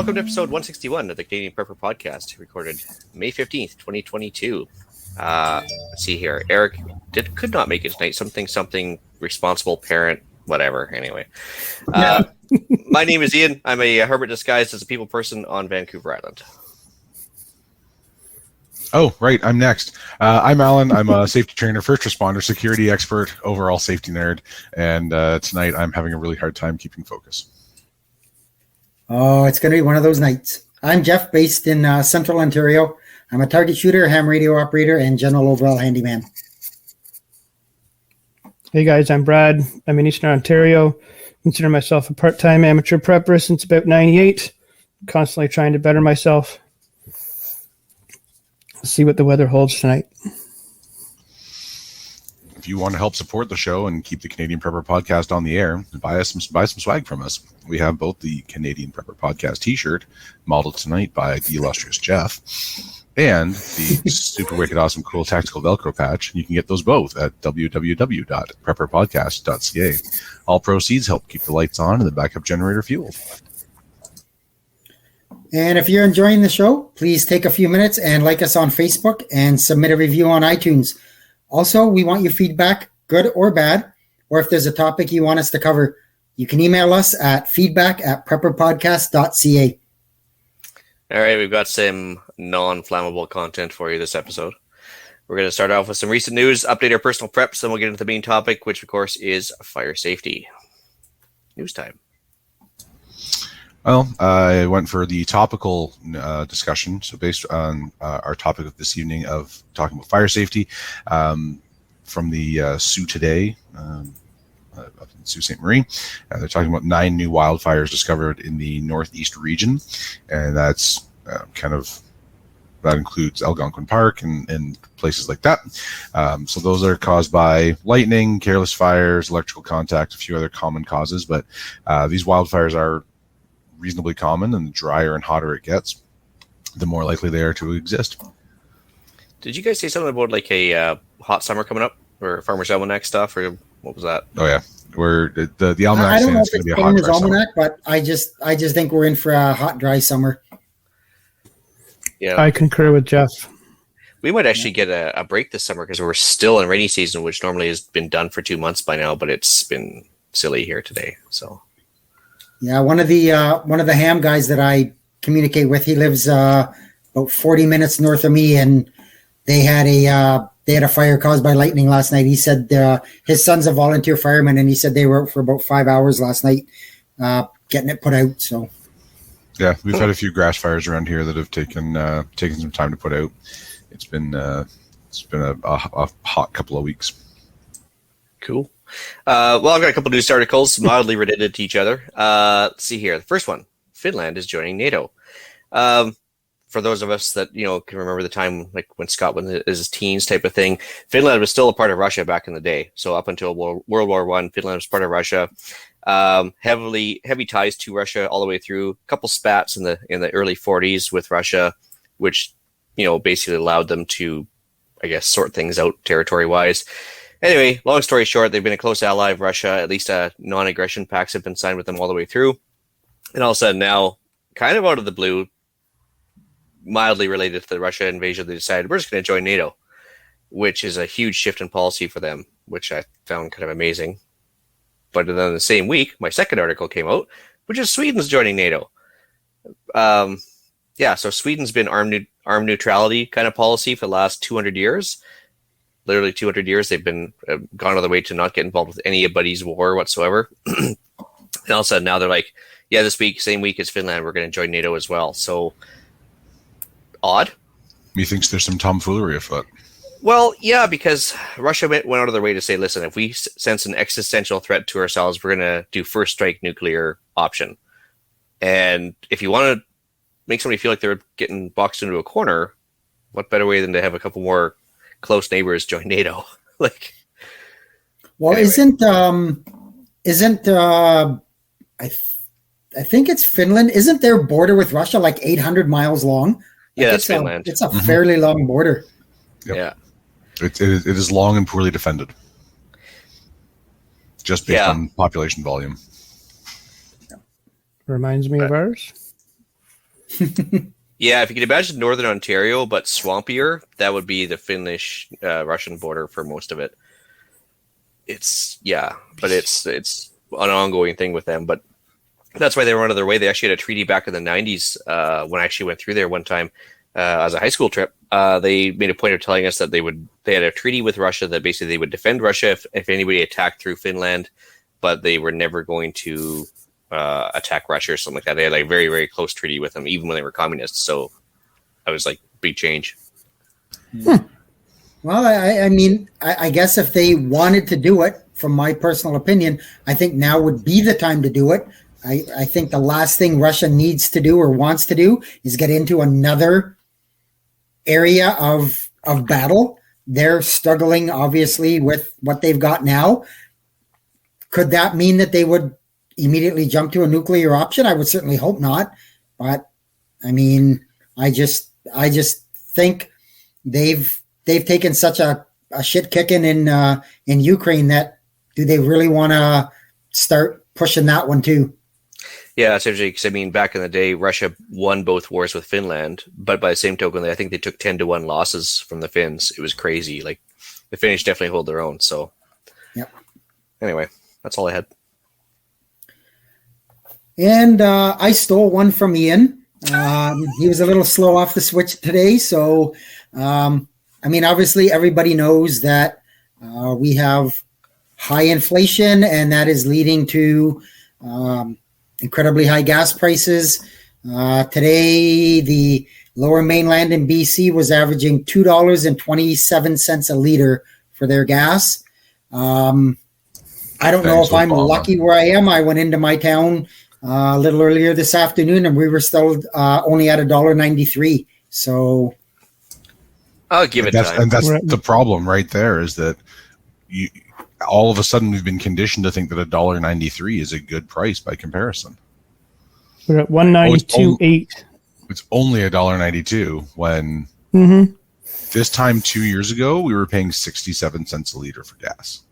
Welcome to episode 161 of the Canadian Prepper Podcast, recorded May 15th, 2022. Let's see here. Eric could not make it tonight. Something responsible parent, whatever. Anyway. My name is Ian. I'm a hermit disguised as a people person on Vancouver Island. Oh, right. I'm next. I'm Alan. I'm a safety trainer, first responder, security expert, overall safety nerd. And tonight I'm having a really hard time keeping focus. Oh, it's going to be one of those nights. I'm Jeff, based in Central Ontario. I'm a target shooter, ham radio operator, and general overall handyman. Hey guys, I'm Brad. I'm in Eastern Ontario. Consider myself a part-time amateur prepper since about 98. Constantly trying to better myself. Let's see what the weather holds tonight. If you want to help support the show and keep the Canadian Prepper Podcast on the air, buy some swag from us. We have both the Canadian Prepper Podcast t-shirt, modeled tonight by the illustrious Jeff, and the super wicked awesome cool tactical Velcro patch. You can get those both at www.prepperpodcast.ca. All proceeds help keep the lights on and the backup generator fueled. And if you're enjoying the show, please take a few minutes and like us on Facebook and submit a review on iTunes. Also, we want your feedback, good or bad, or if there's a topic you want us to cover, you can email us at feedback@prepperpodcast.ca. All right, we've got some non-flammable content for you this episode. We're going to start off with some recent news, update our personal preps, then we'll get into the main topic, which of course is fire safety. News time. Well, I went for the topical discussion. So based on our topic of this evening of talking about fire safety, from the Sioux Today, up in Sault Ste. Marie, they're talking about 9 new wildfires discovered in the northeast region, and that's that includes Algonquin Park and places like that. So those are caused by lightning, careless fires, electrical contact, a few other common causes, but these wildfires are reasonably common, and the drier and hotter it gets, the more likely they are to exist. Did you guys say something about like a hot summer coming up, or Farmer's Almanac stuff, or what was that? Oh yeah, where the almanac I don't know if it's it's going to be a hot, dry almanac, summer. but I just think we're in for a hot, dry summer. Yeah, I concur with Jeff. we might actually get a break this summer because we're still in rainy season, which normally has been done for 2 months by now, but it's been silly here today. So. Yeah, one of the ham guys that I communicate with, he lives about 40 minutes north of me, and they had a fire caused by lightning last night. He said his son's a volunteer fireman, and he said they were out for about 5 hours last night getting it put out. So Yeah, we've had a few grass fires around here that have taken some time to put out. It's been a hot couple of weeks. Cool. Well, I've got a couple news articles mildly related to each other. Let's see here. The first one, Finland is joining NATO. For those of us that, can remember the time like when Scotland is teens type of thing, Finland was still a part of Russia back in the day. So up until World War I, Finland was part of Russia. Heavy ties to Russia all the way through. A couple spats in the early 40s with Russia, which, basically allowed them to, I guess, sort things out territory-wise. Anyway, long story short, they've been a close ally of Russia. At least non-aggression pacts have been signed with them all the way through. And all of a sudden now, kind of out of the blue, mildly related to the Russia invasion, they decided we're just going to join NATO, which is a huge shift in policy for them, which I found kind of amazing. But then the same week, my second article came out, which is Sweden's joining NATO. So Sweden's been armed neutrality kind of policy for the last 200 years. Literally 200 years, they've been gone all the way to not get involved with anybody's war whatsoever. And all of a sudden now they're like, yeah, this week, same week as Finland, we're going to join NATO as well. So odd. Methinks there's some tomfoolery afoot. Well, yeah, because Russia went out of their way to say, listen, if we sense an existential threat to ourselves, we're going to do first strike nuclear option. And if you want to make somebody feel like they're getting boxed into a corner, what better way than to have a couple more close neighbors join NATO? Well, anyway. I think it's Finland. Isn't their border with Russia like 800 miles long? Yeah, that's Finland. It's a fairly long border. Yep. Yeah. It is long and poorly defended. Just based on population volume. Reminds me of ours. Yeah, if you can imagine northern Ontario, but swampier, that would be the Finnish-Russian border for most of it. It's an ongoing thing with them, but that's why they were on their way. They actually had a treaty back in the 90s when I actually went through there one time as a high school trip. They made a point of telling us that they had a treaty with Russia that basically they would defend Russia if anybody attacked through Finland, but they were never going to attack Russia or something like that. They had like a very, very close treaty with them, even when they were communists. So I was like, big change. Well, I mean, I guess if they wanted to do it, from my personal opinion, I think now would be the time to do it. I think the last thing Russia needs to do or wants to do is get into another area of battle. They're struggling, obviously, with what they've got now. Could that mean that they would immediately jump to a nuclear option? I would certainly hope not. But I mean, I just think they've taken such a shit kicking in Ukraine that do they really want to start pushing that one too? Yeah, that's interesting because I mean, back in the day, Russia won both wars with Finland, but by the same token, I think they took 10-1 losses from the Finns. It was crazy. Like the Finnish definitely hold their own. So, yep. Anyway, that's all I had. And I stole one from Ian. He was a little slow off the switch today. So, I mean, obviously, everybody knows that we have high inflation, and that is leading to incredibly high gas prices. Today, the lower mainland in BC was averaging $2.27 a liter for their gas. I don't know if I'm lucky where I am. I went into my town a little earlier this afternoon, and we were still only at $1.93. So I'll give it time. And that's the problem right there is that all of a sudden we've been conditioned to think that $1.93 is a good price by comparison. We're at 192.8. It's only $1.92 when this time 2 years ago we were paying 67 cents a liter for gas.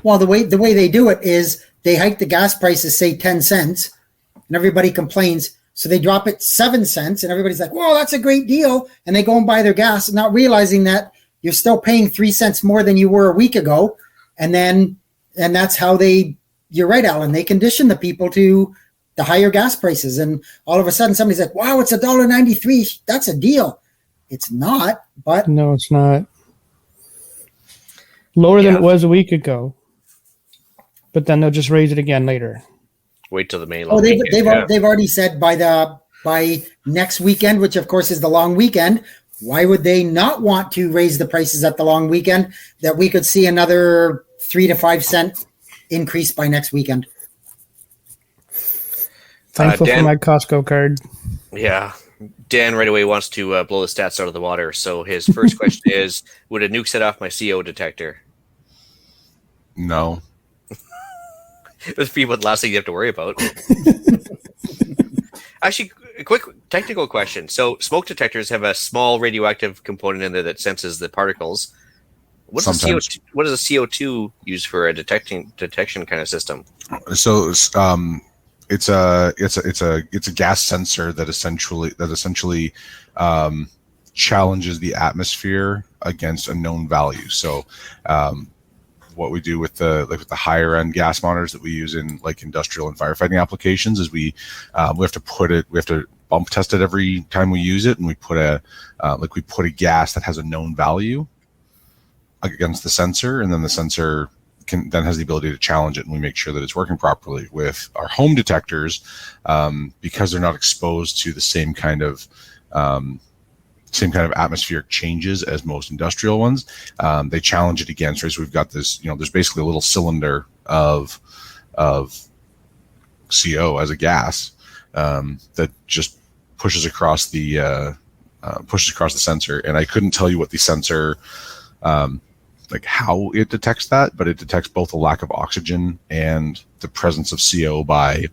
Well, the way they do it is they hike the gas prices, say 10 cents, and everybody complains. So they drop it 7 cents, and everybody's like, "Whoa, that's a great deal!" And they go and buy their gas, not realizing that you're still paying 3 cents more than you were a week ago. And that's how you're right, Alan, they condition the people to the higher gas prices. And all of a sudden somebody's like, wow, it's $1.93. That's a deal. It's not, but. No, it's not. Lower than it was a week ago. But then they'll just raise it again later. Wait till the May. Oh, they've already said by next weekend, which of course is the long weekend. Why would they not want to raise the prices at the long weekend that we could see another 3 to 5 cent increase by next weekend? Thankful for my Costco card. Yeah. Dan right away wants to blow the stats out of the water. So his first question is, would a nuke set off my CO detector? No. That's the last thing you have to worry about. Actually, a quick technical question. So smoke detectors have a small radioactive component in there that senses the particles. What does a CO2 use for a detection kind of system? So it's a gas sensor that essentially challenges the atmosphere against a known value. So what we do with the higher end gas monitors that we use in like industrial and firefighting applications is we have to bump test it every time we use it, and we put a gas that has a known value against the sensor, and then the sensor then has the ability to challenge it, and we make sure that it's working properly. With our home detectors, because they're not exposed to the same kind of atmospheric changes as most industrial ones, they challenge it against. Right, so we've got this, there's basically a little cylinder of CO as a gas that just pushes across the sensor, and I couldn't tell you what the sensor. Like how it detects that, but it detects both a lack of oxygen and the presence of CO by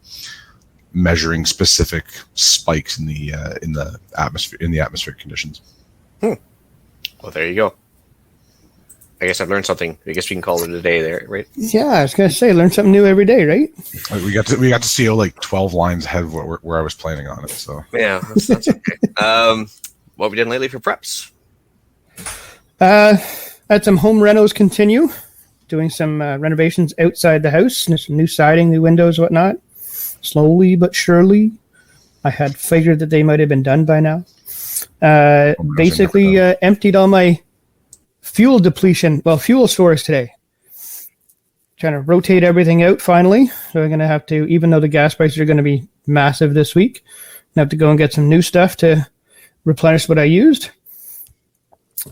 measuring specific spikes in the atmosphere, in the atmospheric conditions. Well, there you go. I guess I've learned something. I guess we can call it a day there, right? Yeah, I was gonna say, learn something new every day, right? We got to see like 12 lines ahead of where I was planning on it. So Yeah, that's okay. What we did lately for preps? Had some home renos continue, doing some renovations outside the house, and some new siding, new windows, whatnot. Slowly but surely, I had figured that they might have been done by now. Basically, emptied all my fuel stores today. Trying to rotate everything out finally. So I'm going to have to, even though the gas prices are going to be massive this week, I have to go and get some new stuff to replenish what I used.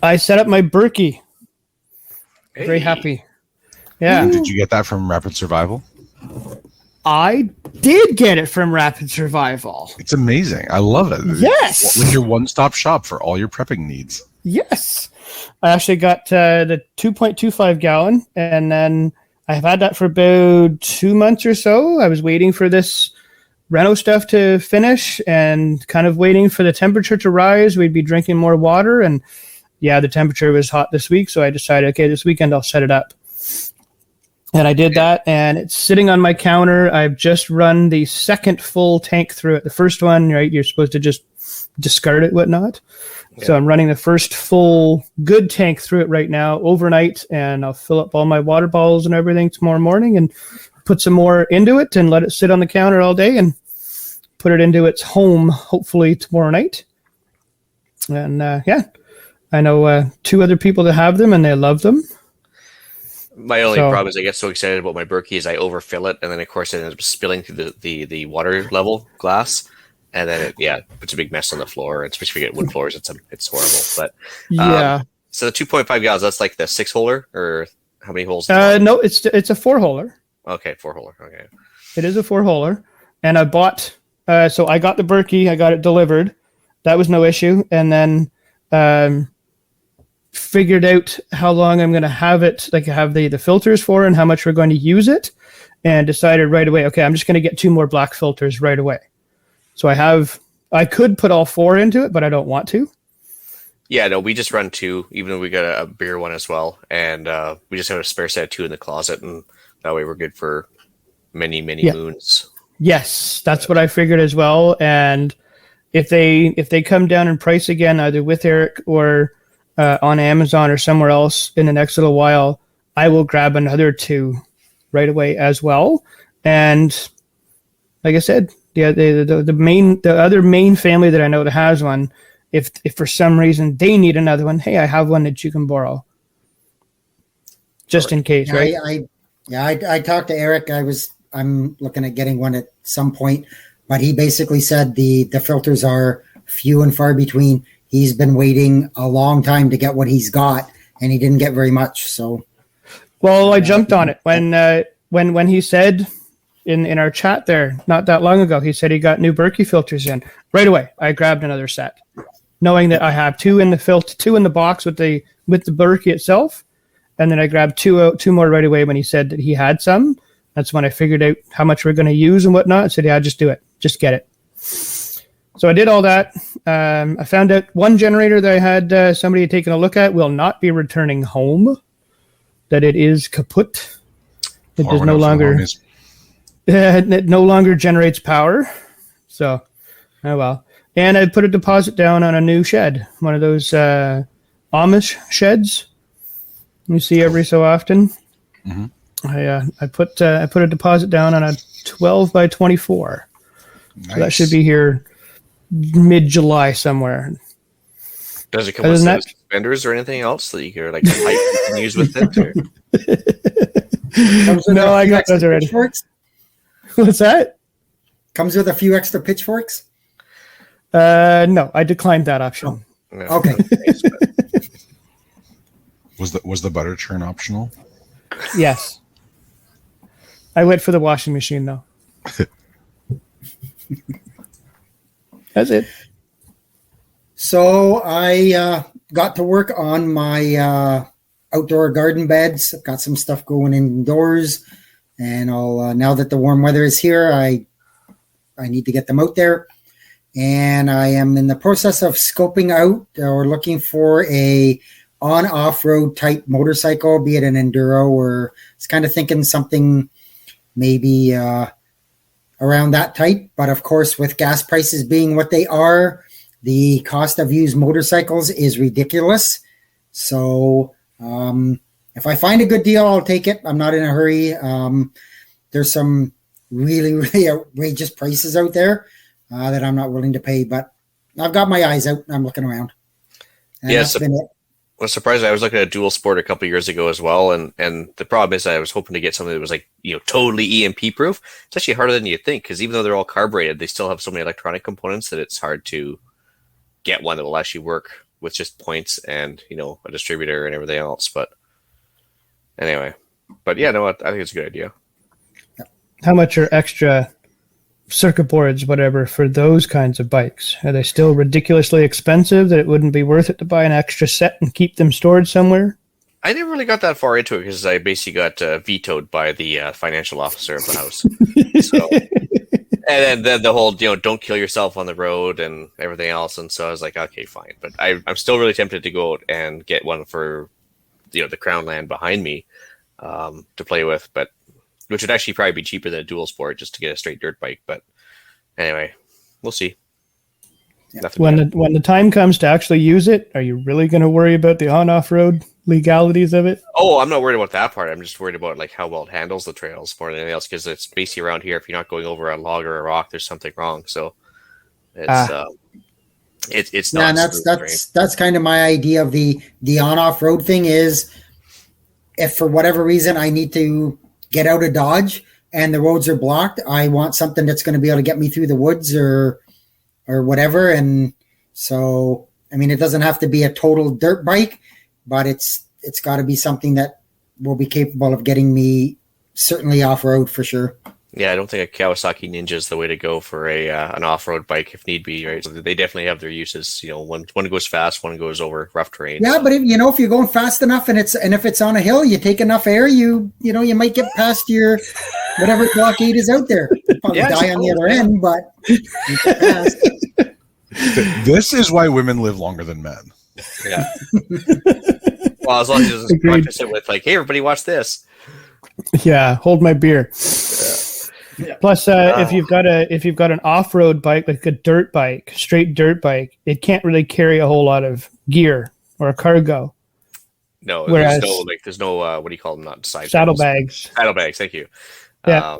I set up my Berkey. Hey. Very happy. Yeah. Did you get that from Rapid Survival? I did get it from Rapid Survival. It's amazing. I love it. Yes. It's like your one-stop shop for all your prepping needs. Yes. I actually got the 2.25 gallon, and then I've had that for about 2 months or so. I was waiting for this reno stuff to finish and kind of waiting for the temperature to rise. We'd be drinking more water, and yeah, the temperature was hot this week, so I decided, okay, this weekend I'll set it up. And I did that, and it's sitting on my counter. I've just run the second full tank through it. The first one, right, you're supposed to just discard it, whatnot. Yeah. So I'm running the first full good tank through it right now overnight, and I'll fill up all my water bottles and everything tomorrow morning and put some more into it and let it sit on the counter all day and put it into its home, hopefully tomorrow night. And yeah, I know 2 other people that have them, and they love them. My only problem is I get so excited about my Berkey is I overfill it, and then of course it ends up spilling through the water level glass, and then it puts a big mess on the floor. And especially if you get wood floors, it's horrible. But yeah. So the 2.5 gallons, that's like the 6-holer, or how many holes? No, it's a 4-holer. Okay, 4-holer. Okay. It is a 4-holer, and I bought. So I got the Berkey. I got it delivered. That was no issue, and then figured out how long I'm going to have it, like have the filters for, and how much we're going to use it, and decided right away, okay, I'm just going to get 2 more black filters right away. So I could put all 4 into it, but I don't want to. Yeah, no, we just run 2, even though we got a beer one as well, and we just have a spare set of 2 in the closet, and that way we're good for many moons. Yes, that's what I figured as well. And if they come down in price again, either with Eric or on Amazon or somewhere else in the next little while, I will grab another 2 right away as well. And like I said, the other main family that I know that has one, if for some reason they need another one, hey, I have one that you can borrow, just in case, right? I talked to Eric. I'm looking at getting one at some point, but he basically said the filters are few and far between. He's been waiting a long time to get what he's got, and he didn't get very much. So, well, I jumped on it when he said in our chat there not that long ago. He said he got new Berkey filters in right away. I grabbed another set, knowing that I have 2 in the 2 in the box with the Berkey itself, and then I grabbed 2 more right away when he said that he had some. That's when I figured out how much we're going to use and whatnot. I said, yeah, just do it, just get it. So I did all that. I found out one generator that I had somebody taken a look at will not be returning home, that it is kaput. It does no longer it no longer generates power. So, oh well. And I put a deposit down on a new shed, one of those Amish sheds you see every so often. Mm-hmm. I put a deposit down on a 12 by 24. Nice. So that should be here mid-July somewhere. Does it come with suspenders or anything else that you can like pipe you can use with it? No, I got those already. Pitchforks? What's that? Comes with a few extra pitchforks? No, I declined that option. Oh. No, okay. Was the butter churn optional? Yes. I went for the washing machine though. That's it. So I got to work on my outdoor garden beds. I've got some stuff going indoors, and I'll now that the warm weather is here, I need to get them out there. And I am in the process of scoping out or looking for a on off-road type motorcycle, be it an enduro, or it's kind of thinking something maybe around that type. But of course, with gas prices being what they are, the cost of used motorcycles is ridiculous. So if I find a good deal, I'll take it. I'm not in a hurry. There's some really, really outrageous prices out there that I'm not willing to pay, but I've got my eyes out. I'm looking around. And Yeah, that's been it. Well, surprisingly, I was looking at a dual sport a couple of years ago as well, and the problem is I was hoping to get something that was like, totally EMP proof. It's actually harder than you think, because even though they're all carbureted, they still have so many electronic components that it's hard to get one that will actually work with just points and a distributor and everything else. But anyway, yeah, no, I think it's a good idea. How much are extra circuit boards, whatever, for those kinds of bikes? Are they still ridiculously expensive that it wouldn't be worth it to buy an extra set and keep them stored somewhere? I never really got that far into it because I basically got vetoed by the financial officer of the house. So, and then the whole, don't kill yourself on the road and everything else. And so I was like, okay, fine. But I'm still really tempted to go out and get one for, the Crown land behind me to play with, but which would actually probably be cheaper than a dual sport just to get a straight dirt bike. But anyway, we'll see. Yeah. When the time comes to actually use it, are you really going to worry about the on-off-road legalities of it? Oh, I'm not worried about that part. I'm just worried about like how well it handles the trails more than anything else, because it's basically around here. If you're not going over a log or a rock, there's something wrong. So it's not. Yeah, and that's kind of my idea of the on-off road thing is, if for whatever reason I need to get out of Dodge and the roads are blocked, I want something that's going to be able to get me through the woods or whatever. And so, I mean, it doesn't have to be a total dirt bike, but it's got to be something that will be capable of getting me certainly off-road for sure. Yeah, I don't think a Kawasaki Ninja is the way to go for an off-road bike if need be, right? So they definitely have their uses. One goes fast, one goes over rough terrain. Yeah, but if you're going fast enough and if it's on a hill, you take enough air, you might get past your whatever blockade is out there. You'll probably die on the other end, but you get past. This is why women live longer than men. Yeah. Well, as long as it doesn't practice it with like, hey, everybody, watch this. Yeah, hold my beer. Yeah. Plus, if you've got an off-road bike, like a dirt bike, straight dirt bike, it can't really carry a whole lot of gear or cargo. No, Whereas, there's no what do you call them? Not side saddlebags. Saddlebags, thank you. Yeah.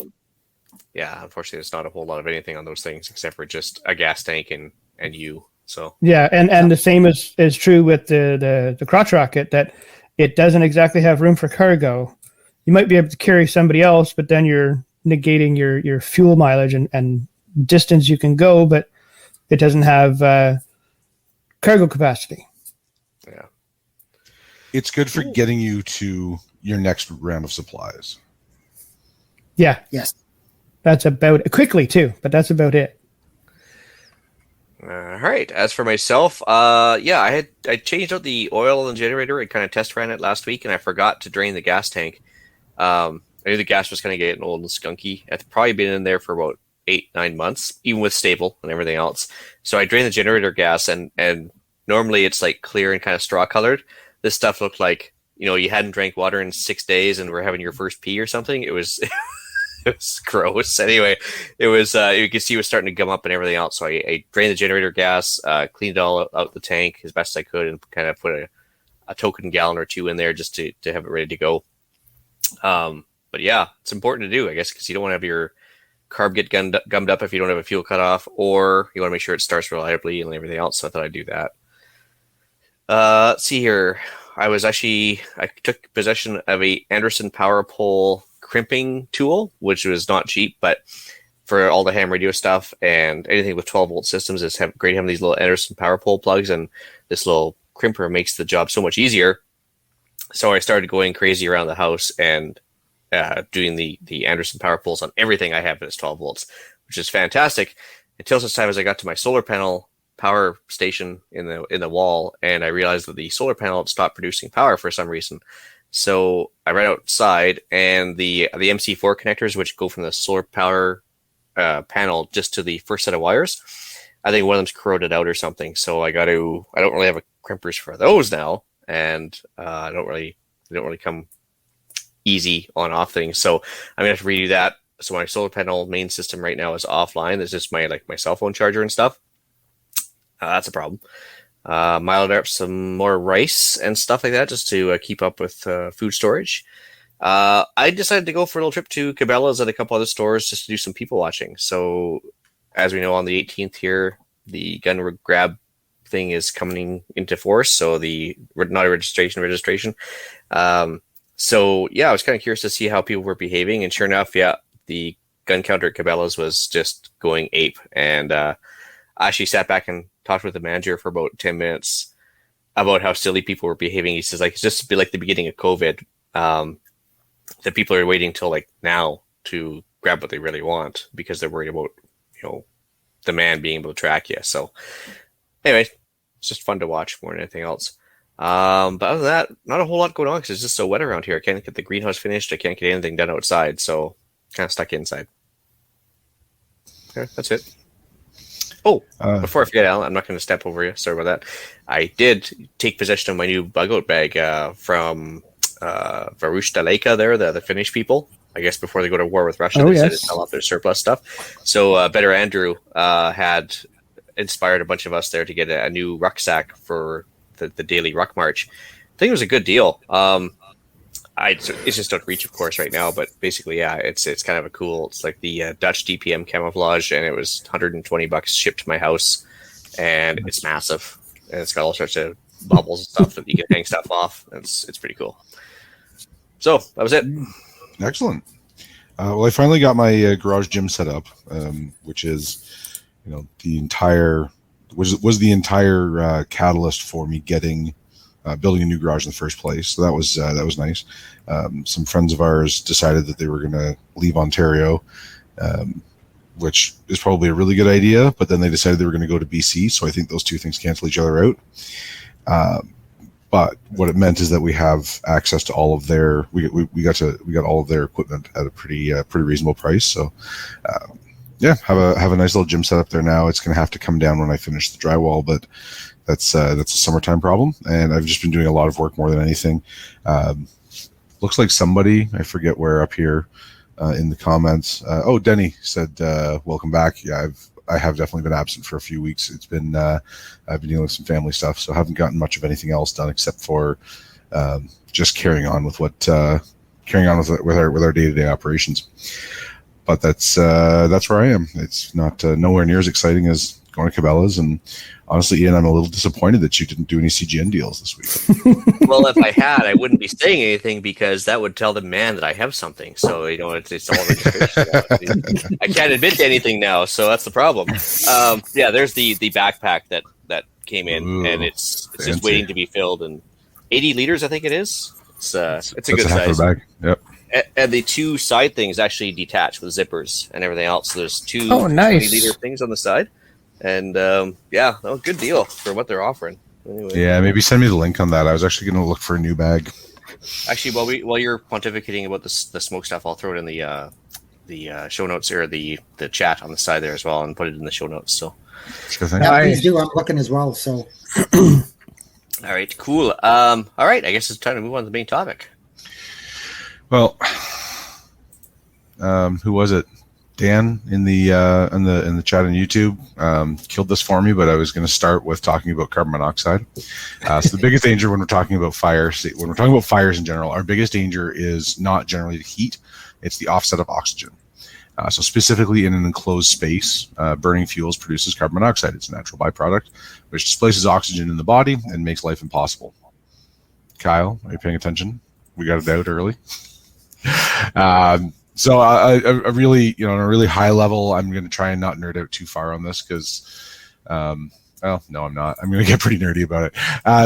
Unfortunately, there's not a whole lot of anything on those things except for just a gas tank and you. So yeah, and the same is true with the crotch rocket, that it doesn't exactly have room for cargo. You might be able to carry somebody else, but then you're negating your fuel mileage and distance you can go, but it doesn't have cargo capacity. Yeah. It's good for getting you to your next round of supplies. Yeah. Yes. That's about it. Quickly too, but that's about it. All right. As for myself, I changed out the oil in the generator. I kind of test ran it last week, and I forgot to drain the gas tank. I knew the gas was kind of getting old and skunky. I've probably been in there for about 8-9 months, even with stable and everything else. So I drained the generator gas, and normally it's like clear and kind of straw colored. This stuff looked like, you hadn't drank water in 6 days and were having your first pee or something. It was it was gross. Anyway, it was you could see it was starting to gum up and everything else. So I drained the generator gas, cleaned it all out the tank as best I could, and kind of put a token gallon or two in there just to have it ready to go. But yeah, it's important to do, I guess, because you don't want to have your carb get gummed up if you don't have a fuel cutoff, or you want to make sure it starts reliably and everything else. So I thought I'd do that. Let's see here. I took possession of a Anderson power pole crimping tool, which was not cheap, but for all the ham radio stuff and anything with 12-volt systems, it's great having these little Anderson power pole plugs, and this little crimper makes the job so much easier. So I started going crazy around the house and doing the Anderson power poles on everything I have that's 12 volts, which is fantastic, until such time as I got to my solar panel power station in the wall, and I realized that the solar panel had stopped producing power for some reason. So I ran outside, and the MC4 connectors, which go from the solar power panel just to the first set of wires, I think one of them's corroded out or something. So I don't really have crimpers for those now. and I don't really come easy on off things. So I'm gonna have to redo that. So my solar panel main system right now is offline. There's just my cell phone charger and stuff. That's a problem. Miled up some more rice and stuff like that just to keep up with food storage. I decided to go for a little trip to Cabela's and a couple other stores just to do some people watching. So as we know, on the 18th here, the gun grab thing is coming into force. So not a registration. So yeah, I was kind of curious to see how people were behaving, and sure enough, yeah, the gun counter at Cabela's was just going ape. And I actually sat back and talked with the manager for about 10 minutes about how silly people were behaving. He says, like, it's just like the beginning of COVID, that people are waiting till like now to grab what they really want because they're worried about, the man being able to track you. So anyway, it's just fun to watch more than anything else. But other than that, not a whole lot going on because it's just so wet around here. I can't get the greenhouse finished. I can't get anything done outside. So kind of stuck inside. Okay, that's it. Oh, before I forget, Alan, I'm not going to step over you. Sorry about that. I did take possession of my new bug out bag from Varusteleka there, the Finnish people. I guess before they go to war with Russia, they decided to sell off their surplus stuff. So Better Andrew had inspired a bunch of us there to get a new rucksack for the daily ruck march. I think it was a good deal. It's just out of reach, of course, right now. But basically, yeah, it's kind of a cool. It's like the Dutch DPM camouflage, and it was $120 shipped to my house, and it's massive, and it's got all sorts of bubbles and stuff that you can hang stuff off. It's pretty cool. So that was it. Excellent. Well, I finally got my garage gym set up, which is, the entire was the entire catalyst for me getting building a new garage in the first place. So that was nice. Some friends of ours decided that they were going to leave Ontario, which is probably a really good idea. But then they decided they were going to go to BC. So I think those two things cancel each other out. But what it meant is that we have access to all of their we got all of their equipment at a pretty reasonable price. So yeah, have a nice little gym set up there now. It's going to have to come down when I finish the drywall, but that's a summertime problem. And I've just been doing a lot of work more than anything. Looks like somebody, I forget where, up here in the comments. Denny said, welcome back. Yeah, I have definitely been absent for a few weeks. It's been I've been dealing with some family stuff, so I haven't gotten much of anything else done except for just carrying on with with our day-to-day operations. But that's where I am. It's not nowhere near as exciting as going to Cabela's, and honestly, Ian, I'm a little disappointed that you didn't do any CGN deals this week. Well, if I had, I wouldn't be saying anything because that would tell the man that I have something. So, it's all registration. I can't admit to anything now, so that's the problem. Yeah, there's the backpack that came in. Ooh, and it's just waiting to be filled, and 80 liters, I think it is. It's a good size. Bag. Yep. And the two side things actually detach with zippers and everything else. So there's two 20-liter things on the side. And good deal for what they're offering. Anyway. Yeah, maybe send me the link on that. I was actually going to look for a new bag. Actually, while you're pontificating about the smoke stuff, I'll throw it in the show notes or the chat on the side there as well, and put it in the show notes. So, sure thing. Yeah, please do. I'm looking as well. So, all right, cool. All right, I guess it's time to move on to the main topic. Well, who was it? Dan in the chat on YouTube killed this for me, but I was going to start with talking about carbon monoxide. So the biggest danger when we're talking about fires in general, our biggest danger is not generally the heat; it's the offset of oxygen. So specifically in an enclosed space, burning fuels produces carbon monoxide. It's a natural byproduct which displaces oxygen in the body and makes life impossible. Kyle, are you paying attention? We got it out early. So I really, on a really high level, I'm going to try and not nerd out too far on this because, no, I'm not. I'm going to get pretty nerdy about it.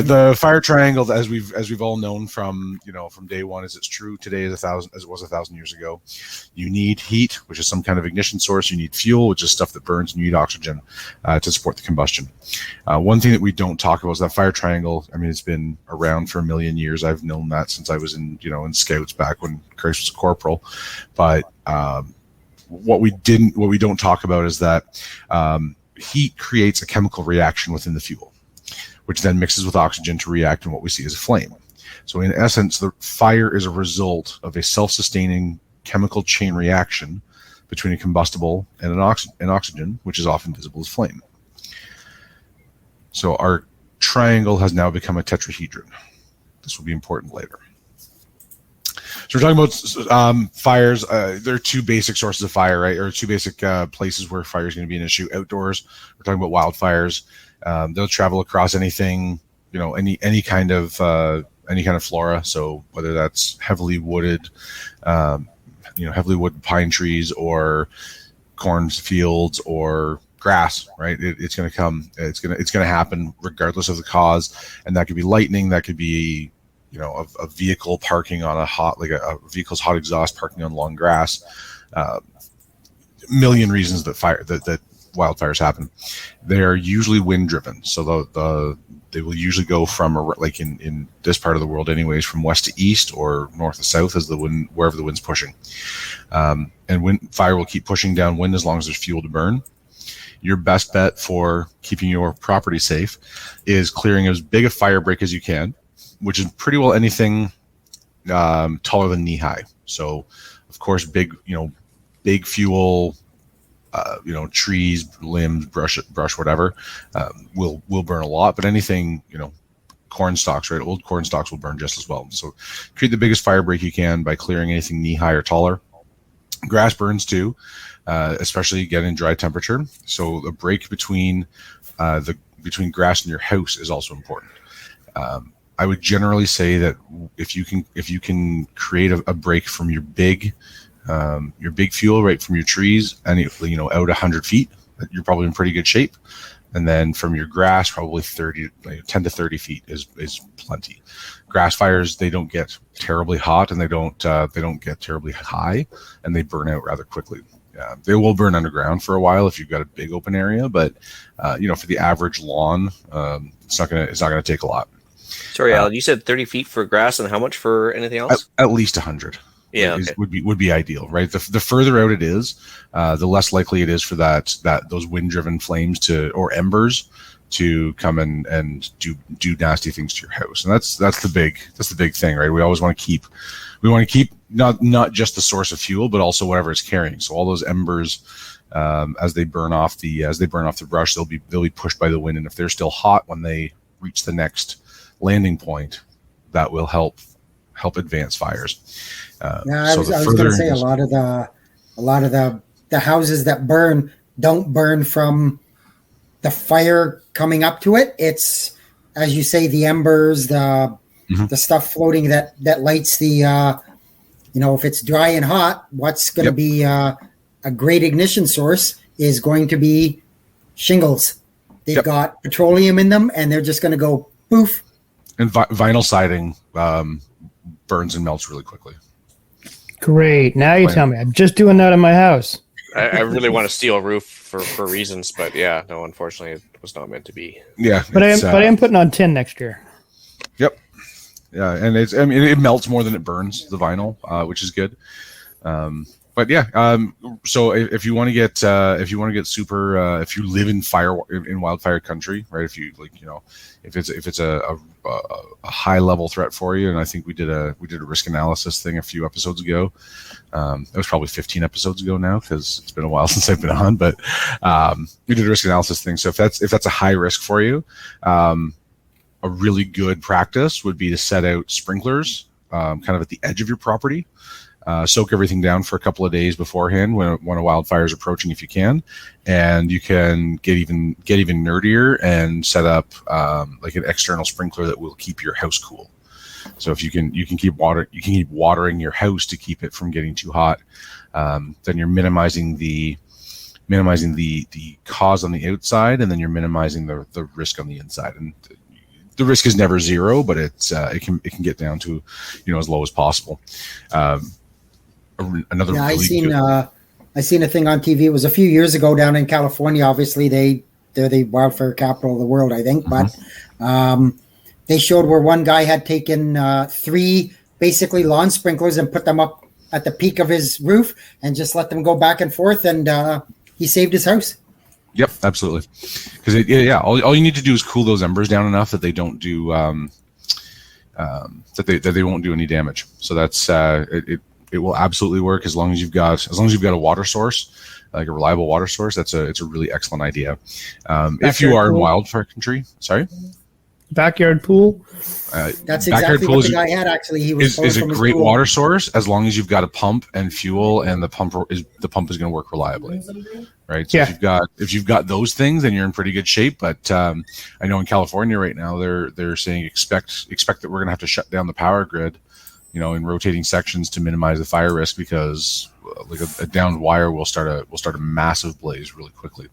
The fire triangle, as we've all known from day one, as it's true today as it was 1,000 years ago. You need heat, which is some kind of ignition source. You need fuel, which is stuff that burns. And you need oxygen to support the combustion. One thing that we don't talk about is that fire triangle. I mean, it's been around for a million years. I've known that since I was in Scouts back when Chris was a corporal. But what we don't talk about is that heat creates a chemical reaction within the fuel, which then mixes with oxygen to react in what we see as a flame. So in essence, the fire is a result of a self-sustaining chemical chain reaction between a combustible and an oxygen, which is often visible as flame. So our triangle has now become a tetrahedron. This will be important later. So we're talking about fires. There are two basic sources of fire, right? Or two basic places where fire is going to be an issue. Outdoors, we're talking about wildfires. They'll travel across anything, any kind of flora. So whether that's heavily wooded pine trees or cornfields or grass, right? It's going to come. It's going to happen regardless of the cause, and that could be lightning. That could be a vehicle parking on a vehicle's hot exhaust parking on long grass. Million reasons that wildfires happen. They're usually wind driven, so they will usually go from, like in this part of the world anyways, from west to east or north to south as the wind, wherever the wind's pushing. And fire will keep pushing downwind as long as there's fuel to burn. Your best bet for keeping your property safe is clearing as big a fire break as you can, which is pretty well anything taller than knee high. So, of course, big fuel, trees, limbs, brush, whatever, will burn a lot. But anything, corn stalks, right? Old corn stalks will burn just as well. So, create the biggest fire break you can by clearing anything knee high or taller. Grass burns too, especially again in dry temperature. So, the break between grass and your house is also important. I would generally say that if you can create a break from your big fuel right from your trees and out 100 feet, you're probably in pretty good shape. And then from your grass, probably 10 to 30 feet is plenty. Grass fires, they don't get terribly hot and they don't get terribly high, and they burn out rather quickly. They will burn underground for a while if you've got a big open area, but for the average lawn, it's not gonna take a lot. Sorry, Alan, you said 30 feet for grass, and how much for anything else? At least 100. Yeah, okay. would be ideal, right? The further out it is, the less likely it is for those wind-driven flames or embers to come and do nasty things to your house. And that's the big thing, right? We always want to keep not just the source of fuel, but also whatever it's carrying. So all those embers, as they burn off the brush, they'll be pushed by the wind, and if they're still hot when they reach the next landing point, that will help advance fires. I was going to say a lot of the houses that burn don't burn from the fire coming up to it. It's, as you say, the embers, the stuff floating that lights the if it's dry and hot, what's going to be a great ignition source is going to be shingles. They've got petroleum in them, and they're just going to go poof. And vinyl siding burns and melts really quickly. Great. Now you tell me. I'm just doing that in my house. I really want to steel a roof for reasons, but no, unfortunately, it was not meant to be. Yeah, but I am putting on tin next year. Yep. Yeah, and it melts more than it burns, the vinyl, which is good. So if you want to get super, if you live in wildfire country, right? If you if it's a high level threat for you, and I think we did a risk analysis thing a few episodes ago. It was probably 15 episodes ago now, because it's been a while since I've been on, but we did a risk analysis thing. So if that's a high risk for you, a really good practice would be to set out sprinklers kind of at the edge of your property. Soak everything down for a couple of days beforehand when a wildfire is approaching, if you can, and you can get even nerdier and set up like an external sprinkler that will keep your house cool. So if you can keep watering your house to keep it from getting too hot, then you're minimizing the cause on the outside, and then you're minimizing the risk on the inside. And the risk is never zero, but it can get down to as low as possible. I seen a thing on TV. It was a few years ago down in California. Obviously, they're the wildfire capital of the world, I think. But they showed where one guy had taken 3 basically lawn sprinklers and put them up at the peak of his roof and just let them go back and forth, and he saved his house. Yep, absolutely. Because all you need to do is cool those embers down enough that they don't do that they won't do any damage. So that's it will absolutely work as long as you've got a water source, like a reliable water source. It's a really excellent idea. If you are in wildfire country, sorry. Backyard pool. That's exactly what the guy had. Actually, he was is a great water source as long as you've got a pump and fuel, and the pump is going to work reliably, right? So if you've got those things, then you're in pretty good shape. But I know in California right now they're saying expect that we're going to have to shut down the power grid, in rotating sections to minimize the fire risk, because like a downed wire will start a massive blaze really quickly.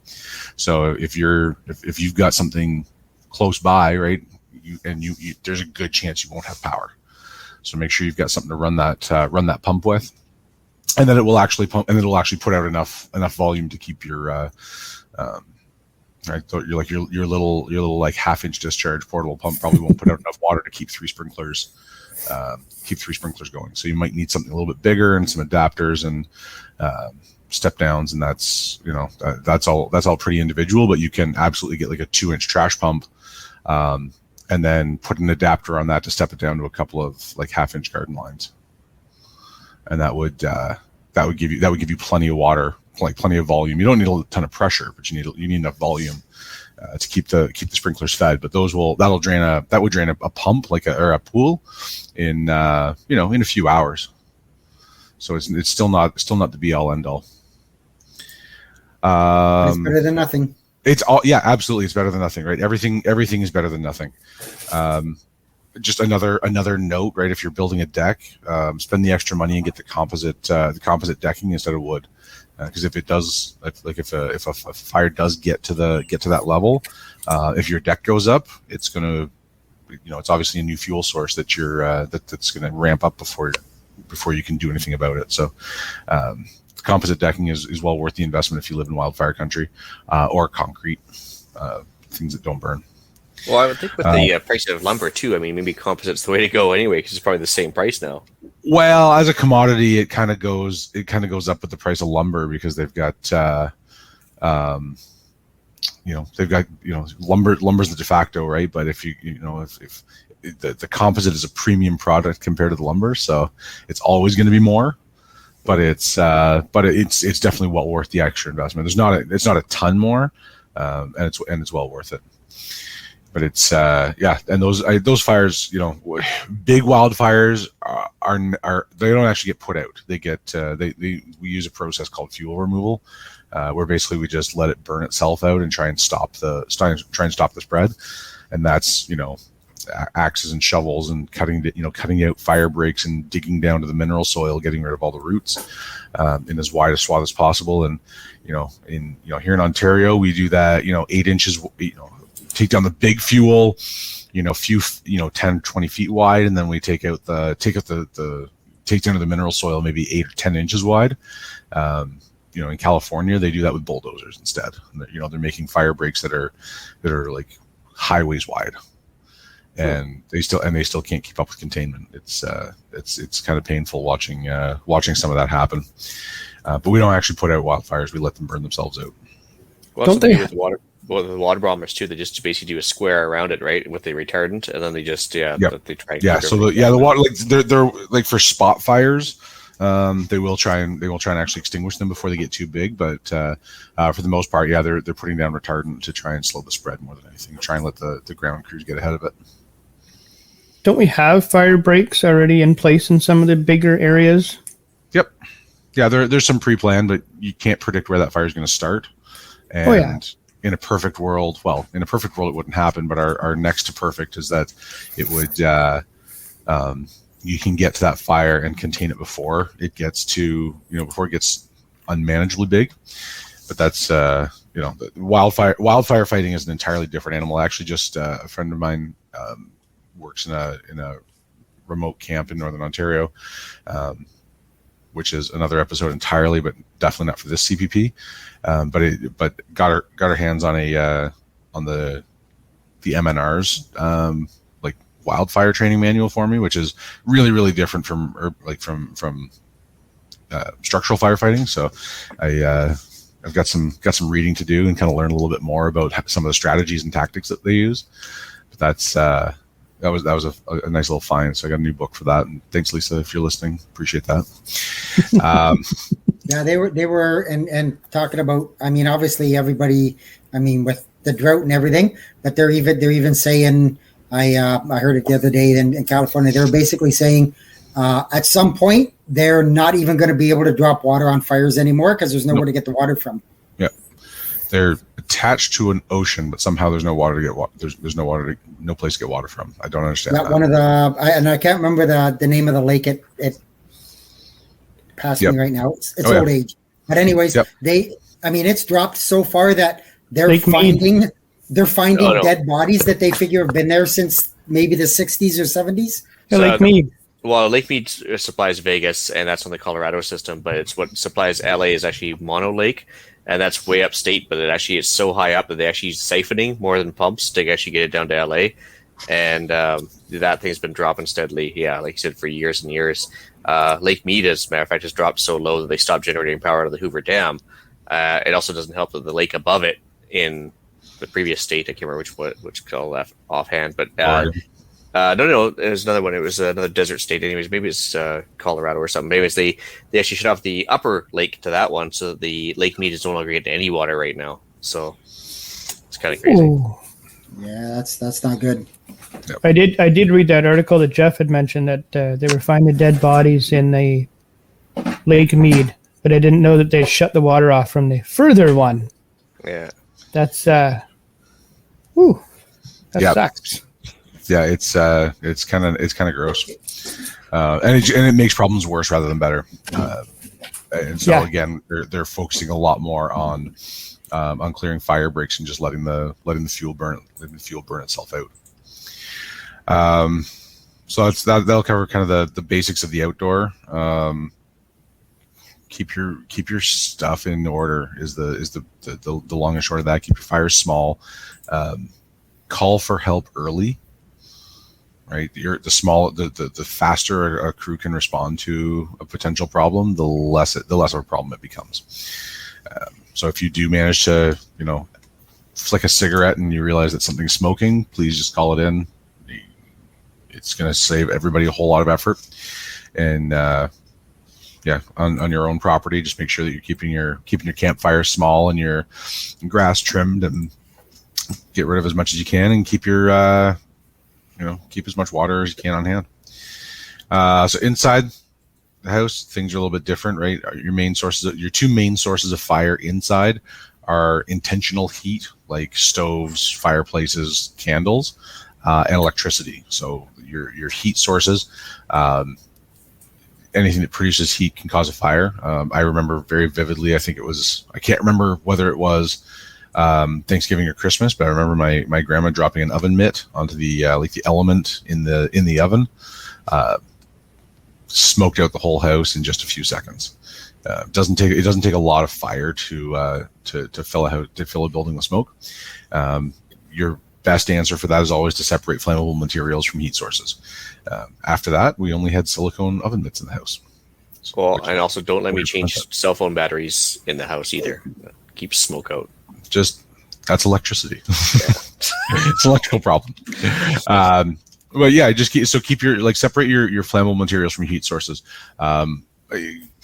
So if you've got something close by, right, there's a good chance you won't have power. So make sure you've got something to run that pump with, and then it will actually pump, and it'll actually put out enough volume to keep your right. So your little like half-inch discharge portable pump probably won't put out enough water to keep three sprinklers going. So you might need something a little bit bigger and some adapters and step downs, and that's all pretty individual. But you can absolutely get like a 2-inch trash pump. And then put an adapter on that to step it down to a couple of like half-inch garden lines, and that would give you plenty of water, like plenty of volume. You don't need a ton of pressure, but you need enough volume to keep the sprinklers fed. But that would drain a pump or a pool in in a few hours. So it's still not the be all end all. It's better than nothing. It's all, absolutely. It's better than nothing, right? Everything is better than nothing. Just another note, right? If you're building a deck, spend the extra money and get the composite decking instead of wood, because if a fire does get to that level, if your deck goes up, it's gonna, it's obviously a new fuel source that that's gonna ramp up before you can do anything about it. So. Composite decking is well worth the investment if you live in wildfire country, or concrete, things that don't burn. Well, I would think with the price of lumber too. I mean, maybe composite's the way to go anyway, because it's probably the same price now. Well, as a commodity, it kind of goes up with the price of lumber, because they've got lumber's the de facto, right? But if if the composite is a premium product compared to the lumber, so it's always going to be more. But it's definitely well worth the extra investment. It's not a ton more, and it's well worth it. But it's and those fires, big wildfires are they don't actually get put out. They get we use a process called fuel removal, where basically we just let it burn itself out and try and stop the spread, and that's axes and shovels and cutting out fire breaks and digging down to the mineral soil, getting rid of all the roots in as wide a swath as possible. And here in Ontario, we do that 8 inches, take down the big fuel, few 10 20 feet wide, and then we take down to the mineral soil maybe 8 or 10 inches wide. In California, they do that with bulldozers instead. They're making fire breaks that are like highways wide. And they still can't keep up with containment. It's kind of painful watching some of that happen. But we don't actually put out wildfires; we let them burn themselves out. Well, don't they with the water bombers too? They just basically do a square around it, right, with the retardant, and then they just they try. The water, like they're like for spot fires. They will try and actually extinguish them before they get too big, but for the most part, they're putting down retardant to try and slow the spread more than anything. Try and let the ground crews get ahead of it. Don't we have fire breaks already in place in some of the bigger areas? Yep. Yeah, there's some pre-planned, but you can't predict where that fire is going to start. And in a perfect world, it wouldn't happen, but our next to perfect is that it would, you can get to that fire and contain it before it gets before it gets unmanageably big. But that's, wildfire fighting is an entirely different animal. Actually, just a friend of mine works in a remote camp in Northern Ontario, which is another episode entirely, but definitely not for this CPP. But got her hands on the MNR's like wildfire training manual for me, which is really, really different from structural firefighting. So I I've got some reading to do and kind of learn a little bit more about some of the strategies and tactics that they use. But that was a nice little find. So I got a new book for that. And thanks, Lisa, if you're listening. Appreciate that. Yeah, they were and talking about. I mean, obviously everybody. I mean, with the drought and everything, but they're even saying. I heard it the other day in California. They're basically saying at some point they're not even going to be able to drop water on fires anymore because there's nowhere to get the water from. Yeah, they're attached to an ocean, but somehow there's no water to get water. There's no place to get water from. I don't understand that. One of I can't remember the name of the lake. It passed me right now. It's old age. But anyways, it's dropped so far that they're finding dead bodies that they figure have been there since maybe the 60s or 70s. So, Lake Mead. Well, Lake Mead supplies Vegas, and that's on the Colorado system, but it's what supplies LA is actually Mono Lake, and that's way upstate, but it actually is so high up that they actually siphoning more than pumps to actually get it down to LA. And that thing's been dropping steadily, like you said, for years and years. Lake Mead, as a matter of fact, has dropped so low that they stopped generating power out of the Hoover Dam. It also doesn't help that the lake above it in the previous state, I can't remember which call offhand, but no, there's another one. It was another desert state, anyways. Maybe it's Colorado or something. Maybe they actually shut off the upper lake to that one, so the Lake Mead is no longer getting any water right now. So it's kind of crazy. Ooh. Yeah, that's not good. Yep. I did read that article that Jeff had mentioned that they were finding dead bodies in the Lake Mead, but I didn't know that they shut the water off from the further one. Yeah. That's sucks. Yeah, it's kind of gross, and it makes problems worse rather than better. And so again, they're focusing a lot more on clearing fire breaks and just letting the fuel burn itself out. So that'll cover kind of the basics of the outdoor. Keep your stuff in order is the long and short of that. Keep your fires small. Call for help early. Right, the faster a crew can respond to a potential problem, the less of a problem it becomes. So if you do manage to, flick a cigarette and you realize that something's smoking, please just call it in. It's going to save everybody a whole lot of effort. And on your own property, just make sure that you're keeping your campfire small and your grass trimmed, and get rid of as much as you can, and keep your keep as much water as you can on hand. So inside the house, things are a little bit different, right? Your two main sources of fire inside are intentional heat, like stoves, fireplaces, candles, and electricity. So your heat sources, anything that produces heat can cause a fire. I remember very vividly, I can't remember whether it was Thanksgiving or Christmas, but I remember my grandma dropping an oven mitt onto the element in the oven, smoked out the whole house in just a few seconds. It doesn't take a lot of fire to fill a building with smoke. Your best answer for that is always to separate flammable materials from heat sources. After that, we only had silicone oven mitts in the house. And also don't let me change cell phone batteries in the house either. Keep smoke out. That's electricity. It's an electrical problem. But yeah, keep separate your flammable materials from heat sources.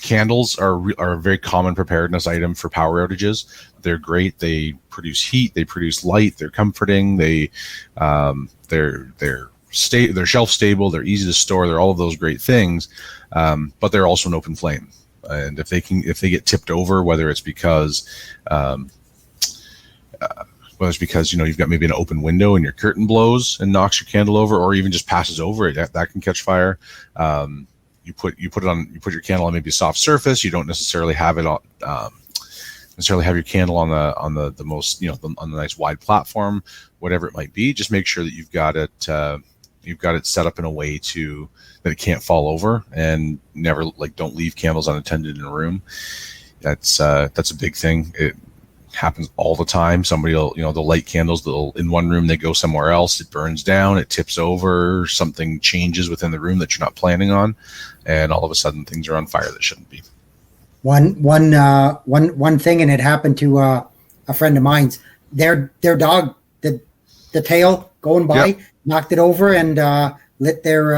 Candles are a very common preparedness item for power outages. They're great. They produce heat. They produce light. They're comforting. They're shelf stable. They're easy to store. They're all of those great things. But they're also an open flame. And if they get tipped over, whether it's because you've got maybe an open window and your curtain blows and knocks your candle over, or even just passes over it, that can catch fire. You put your candle on maybe a soft surface. You don't necessarily have it on have your candle on the most on the nice wide platform, whatever it might be. Just make sure that you've got it set up in a way that it can't fall over, and never don't leave candles unattended in a room. That's a big thing. It happens all the time. Somebody will, they'll light candles, in one room, they go somewhere else, it burns down, it tips over, something changes within the room that you're not planning on, and all of a sudden things are on fire that shouldn't be. One thing, and it happened to a friend of mine's. Their dog, the tail going by, Yep. knocked it over and lit their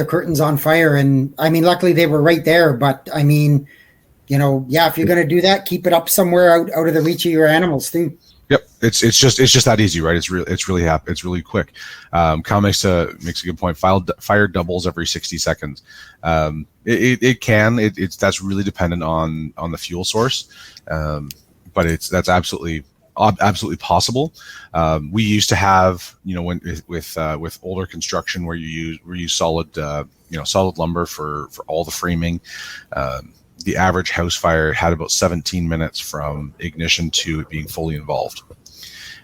curtains on fire. And I mean, luckily they were right there. But I mean, if you're going to do that, keep it up somewhere out of the reach of your animals too. Yep, it's just that easy, right? It's really quick. Kyle makes a good point. Fire doubles every 60 seconds. That's really dependent on the fuel source, but that's absolutely possible. We used to have, when with older construction where you use solid lumber for all the framing. The average house fire had about 17 minutes from ignition to it being fully involved.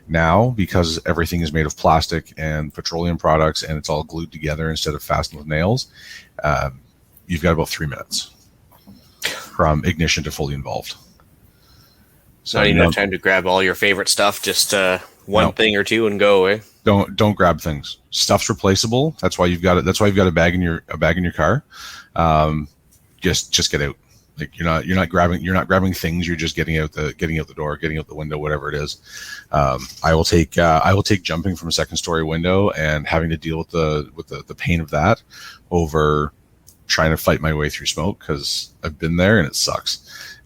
Now, because everything is made of plastic and petroleum products and it's all glued together instead of fastened with nails, you've got about 3 minutes from ignition to fully involved. So not even enough time to grab all your favorite stuff, just one thing or two and go away. Don't grab things. Stuff's replaceable. That's why you've got it. That's why you've got a bag in your car. Just get out. Like you're not grabbing things. You're just getting out the door, getting out the window, whatever it is. I will take jumping from a second story window and having to deal with the pain of that over trying to fight my way through smoke, because I've been there and it sucks.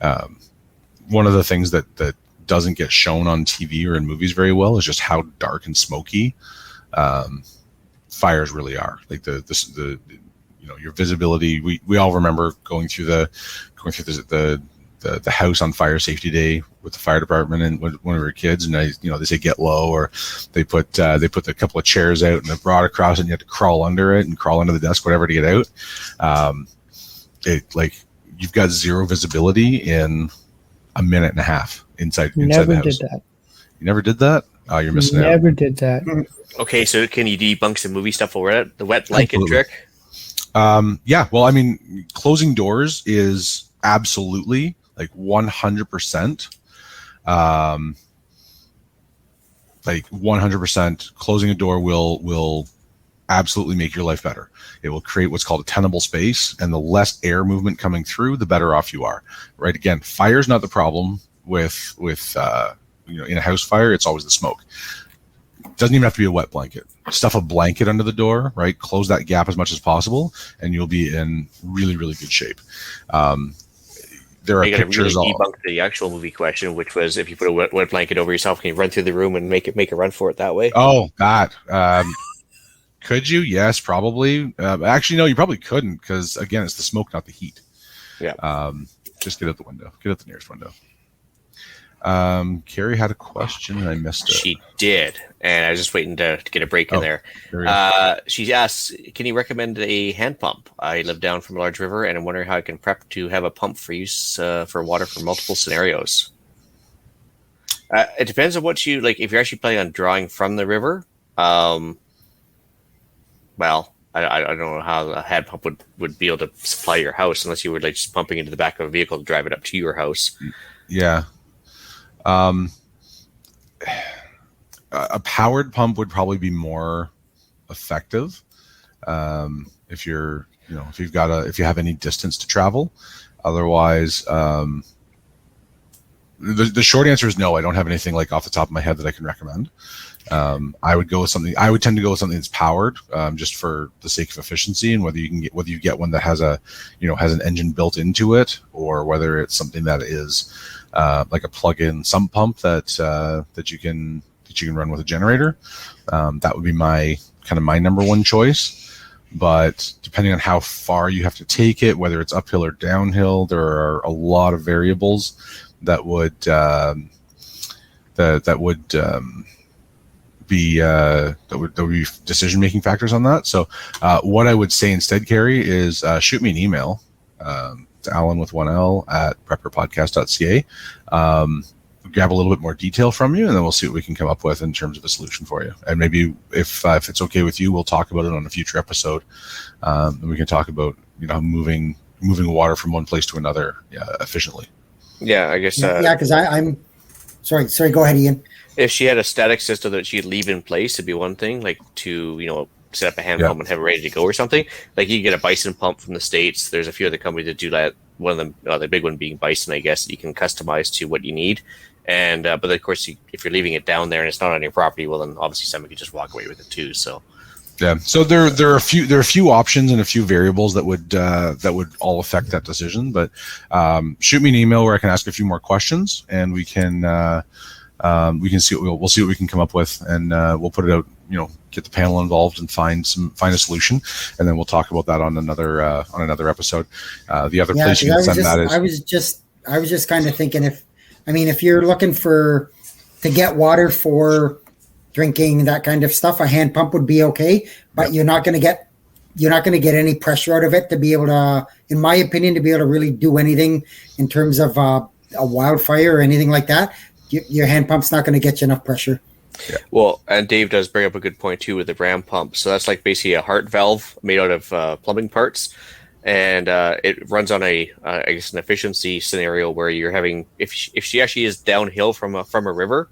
One of the things that doesn't get shown on TV or in movies very well is just how dark and smoky fires really are. Like the your visibility. We all remember going through the house on fire safety day with the fire department and when we were kids, and they say get low, or they put a couple of chairs out and they brought across it and you had to crawl under it and crawl under the desk, whatever, to get out. You've got zero visibility in a minute and a half inside the house. Never did that. You never did that? Oh, you're missing out. Never did that. Okay, so can you debunk some movie stuff already? The wet blanket trick? Yeah, well, I mean, closing doors is absolutely 100%. 100% closing a door will absolutely make your life better. It will create what's called a tenable space, and the less air movement coming through, the better off you are. Right? Again, fire's not the problem with in a house fire. It's always the smoke. Doesn't even have to be a wet blanket. Stuff a blanket under the door, right? Close that gap as much as possible, and you'll be in really, really good shape. There are pictures. Really debunk the actual movie question, which was if you put a wet blanket over yourself, can you run through the room and make a run for it that way? Oh, that. Could you? Yes, probably. Actually, no, you probably couldn't, because again, it's the smoke, not the heat. Yeah. Just get out the window. Get out the nearest window. Carrie had a question and I missed it. She did, and I was just waiting to get a break in there. She asks, can you recommend a hand pump? I live down from a large river and I'm wondering how I can prep to have a pump for use for water for multiple scenarios. It depends on what you like. If you're actually planning on drawing from the river, well, I don't know how a hand pump would be able to supply your house unless you were just pumping into the back of a vehicle to drive it up to your house. Yeah. A powered pump would probably be more effective if you have any distance to travel. Otherwise, the short answer is no. I don't have anything off the top of my head that I can recommend. I would tend to go with something that's powered, just for the sake of efficiency, and whether you get one that has has an engine built into it, or whether it's something that is like a plug-in sump pump that you can run with a generator. That would be my number one choice. But depending on how far you have to take it, whether it's uphill or downhill, there are a lot of variables that would be decision-making factors on that. So what I would say instead, Carrie, is shoot me an email to Alan with 1L at prepperpodcast.ca. Grab a little bit more detail from you, and then we'll see what we can come up with in terms of a solution for you. And maybe if it's okay with you, we'll talk about it on a future episode, and we can talk about moving water from one place to another efficiently. Yeah, I guess. Because I'm sorry. Go ahead, Ian. If she had a static system that she'd leave in place, it'd be one thing, to set up a hand pump and have it ready to go or something. Like you can get a Bison pump from the States. There's a few other companies that do that. One of them, the big one being Bison, I guess, you can customize to what you need. And but of course, if you're leaving it down there and it's not on your property, well, then obviously somebody could just walk away with it too. So yeah, so there are a few options and a few variables that would all affect that decision. But shoot me an email where I can ask a few more questions, and we can see we'll see what we can come up with, and we'll put it out. Get the panel involved and find a solution, and then we'll talk about that on another episode. The other place you can send that is. I was just kind of thinking if you're looking to get water for drinking, that kind of stuff, a hand pump would be okay, but you're not going to get any pressure out of it to be able to, in my opinion, to be able to really do anything in terms of a wildfire or anything like that. Your hand pump's not going to get you enough pressure. Yeah. Well, and Dave does bring up a good point too with the ram pump. So that's like basically a heart valve made out of plumbing parts, and it runs on I guess an efficiency scenario where you're having if she actually is downhill from a river,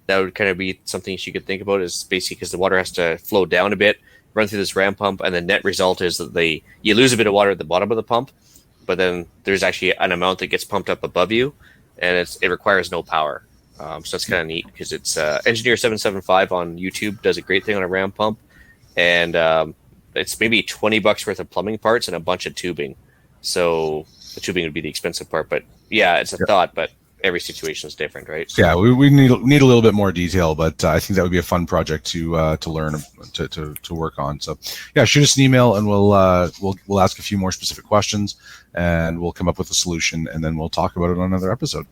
that would kind of be something she could think about. Is basically because the water has to flow down a bit, run through this ram pump, and the net result is that you lose a bit of water at the bottom of the pump, but then there's actually an amount that gets pumped up above you, and it requires no power. So that's kind of neat because it's Engineer 775 on YouTube does a great thing on a ram pump, and it's maybe $20 worth of plumbing parts and a bunch of tubing. So the tubing would be the expensive part, but yeah, it's a thought. But every situation is different, right? So, yeah, we need a little bit more detail, but I think that would be a fun project to learn to work on. So yeah, shoot us an email and we'll ask a few more specific questions and we'll come up with a solution and then we'll talk about it on another episode.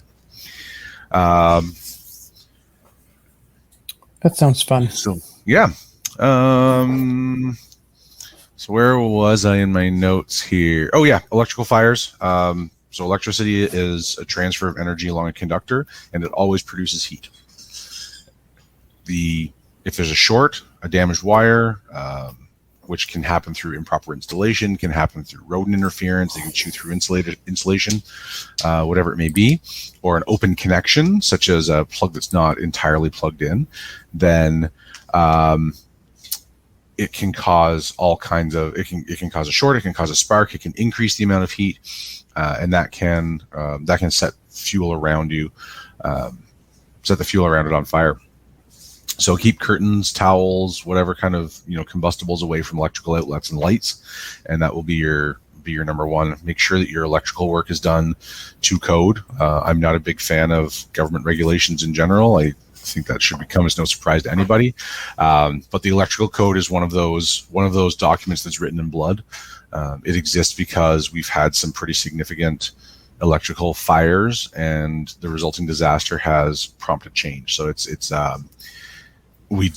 That sounds fun. So yeah. So where was I in my notes here? Oh yeah, electrical fires. So electricity is a transfer of energy along a conductor, and it always produces heat. If there's a short, a damaged wire, which can happen through improper installation, can happen through rodent interference, they can chew through insulation, whatever it may be, or an open connection, such as a plug that's not entirely plugged in, then it can cause all kinds of, it can cause a short, it can cause a spark, it can increase the amount of heat, and that can set fuel around you, set the fuel around it on fire. So keep curtains, towels, whatever kind of combustibles away from electrical outlets and lights, and that will be your number one. Make sure that your electrical work is done to code. I'm not a big fan of government regulations in general. I think that should come as no surprise to anybody. But the electrical code is one of those documents that's written in blood. It exists because we've had some pretty significant electrical fires, and the resulting disaster has prompted change. So it's we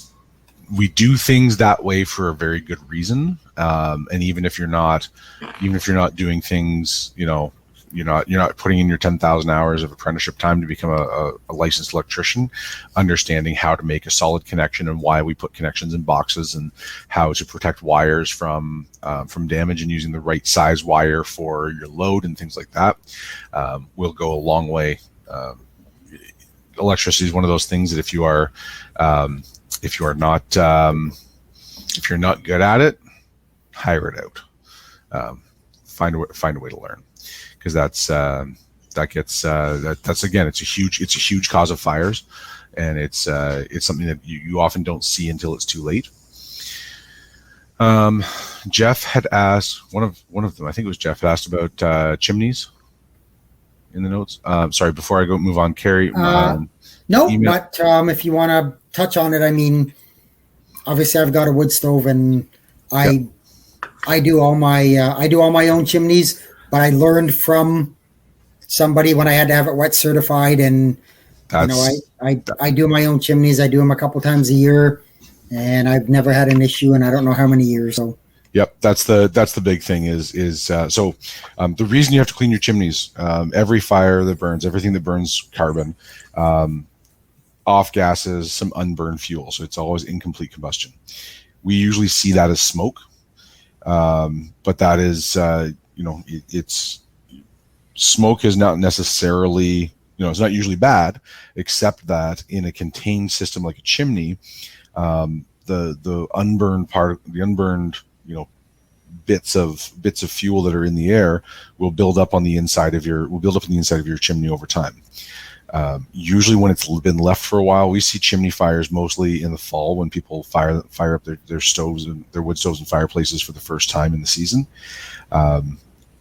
do things that way for a very good reason. And even if you're not doing things, you're not putting in your 10,000 hours of apprenticeship time to become a licensed electrician, understanding how to make a solid connection and why we put connections in boxes and how to protect wires from damage and using the right size wire for your load and things like that will go a long way. Electricity is one of those things that if you're not good at it, hire it out. Find a way to learn, because that's again, it's a huge cause of fires, and it's something that you often don't see until it's too late. Jeff had asked one of them. I think it was Jeff had asked about chimneys in the notes. Sorry, before I move on, Carrie. No, but if you want to touch on it, I mean, obviously I've got a wood stove, and I do all my own chimneys, but I learned from somebody when I had to have it wet certified, and I do my own chimneys. I do them a couple times a year, and I've never had an issue, and I don't know how many years. So. Yep, that's the big thing is the reason you have to clean your chimneys, every fire that burns, everything that burns carbon, off gases, some unburned fuel. So it's always incomplete combustion. We usually see that as smoke, but that is, it's smoke is not necessarily, it's not usually bad, except that in a contained system like a chimney, the unburned part, the unburned, bits of fuel that are in the air will build up in the inside of your chimney over time. Usually when it's been left for a while, we see chimney fires mostly in the fall when people fire up their stoves and their wood stoves and fireplaces for the first time in the season.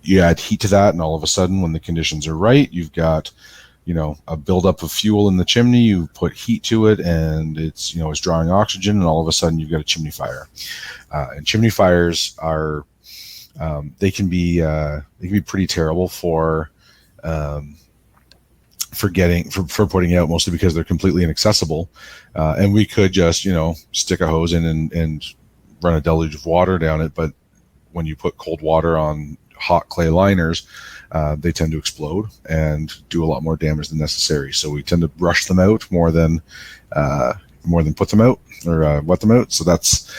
You add heat to that, and all of a sudden, when the conditions are right, you've got a buildup of fuel in the chimney. You put heat to it, and it's drawing oxygen, and all of a sudden you've got a chimney fire. And chimney fires are they can be pretty terrible for putting out, mostly because they're completely inaccessible, and we could just stick a hose in and run a deluge of water down it. But when you put cold water on hot clay liners, they tend to explode and do a lot more damage than necessary. So we tend to brush them out more than put them out or wet them out. So that's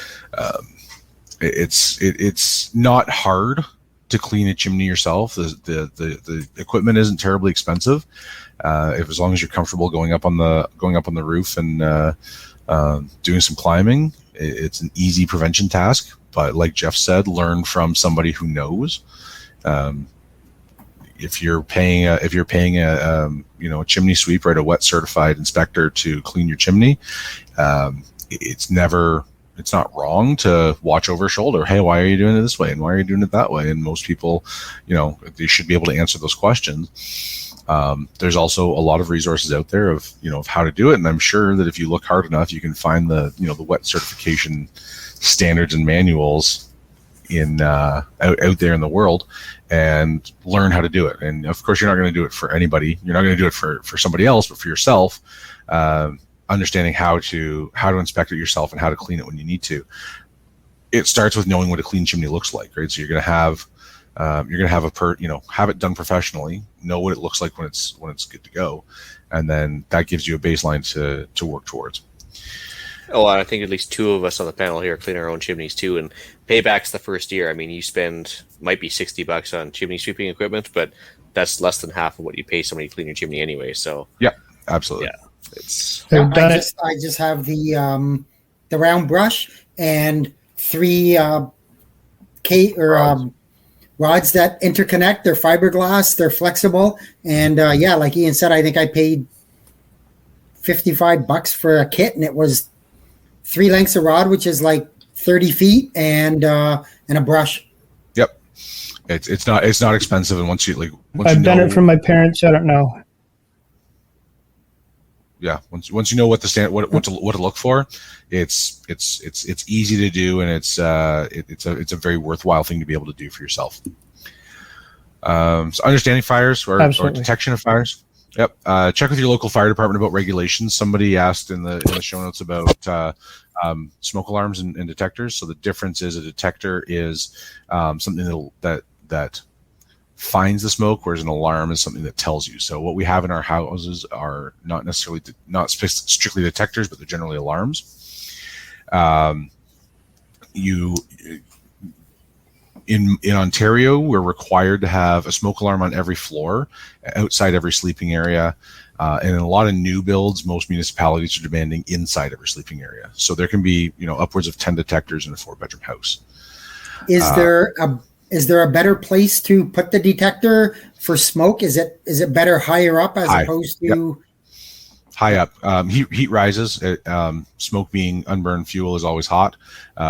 it's not hard to clean a chimney yourself. The equipment isn't terribly expensive, as long as you're comfortable going up on the roof and doing some climbing. It's an easy prevention task. But like Jeff said, learn from somebody who knows. If you're paying a chimney sweep, right, a wet certified inspector to clean your chimney, it's not wrong to watch over his shoulder. Hey, why are you doing it this way? And why are you doing it that way? And most people, they should be able to answer those questions. There's also a lot of resources out there of how to do it. And I'm sure that if you look hard enough, you can find the wet certification standards and manuals out there in the world and learn how to do it. And of course, you're not going to do it for anybody. You're not going to do it for somebody else, but for yourself, understanding how to inspect it yourself and how to clean it when you need to. It starts with knowing what a clean chimney looks like, right? So you're going to have have it done professionally, know what it looks like when it's good to go. And then that gives you a baseline to work towards. Oh, I think at least two of us on the panel here clean our own chimneys too, and payback's the first year. I mean, you might be $60 on chimney sweeping equipment, but that's less than half of what you pay somebody to clean your chimney anyway. So yeah, absolutely. Yeah, I just have the round brush and 3 rods that interconnect. They're fiberglass. They're flexible, and like Ian said, I think I paid $55 for a kit, and it was 3 lengths of rod, which is like 30 feet, and a brush. Yep, it's not expensive, and once I've done it from my parents. I don't know. Yeah, once you know what to look for, it's easy to do, and it's a very worthwhile thing to be able to do for yourself. So understanding fires or detection of fires. Yep. Check with your local fire department about regulations. Somebody asked in the show notes about smoke alarms and detectors. So the difference is a detector is something that finds the smoke, whereas an alarm is something that tells you. So what we have in our houses are not strictly detectors, but they're generally alarms. In Ontario, we're required to have a smoke alarm on every floor, outside every sleeping area. And in a lot of new builds, most municipalities are demanding inside every sleeping area. So there can be, upwards of 10 detectors in a 4-bedroom house. Is there a better place to put the detector for smoke? Is it better higher up as opposed to? Yep. High up. Heat rises. Smoke being unburned fuel is always hot.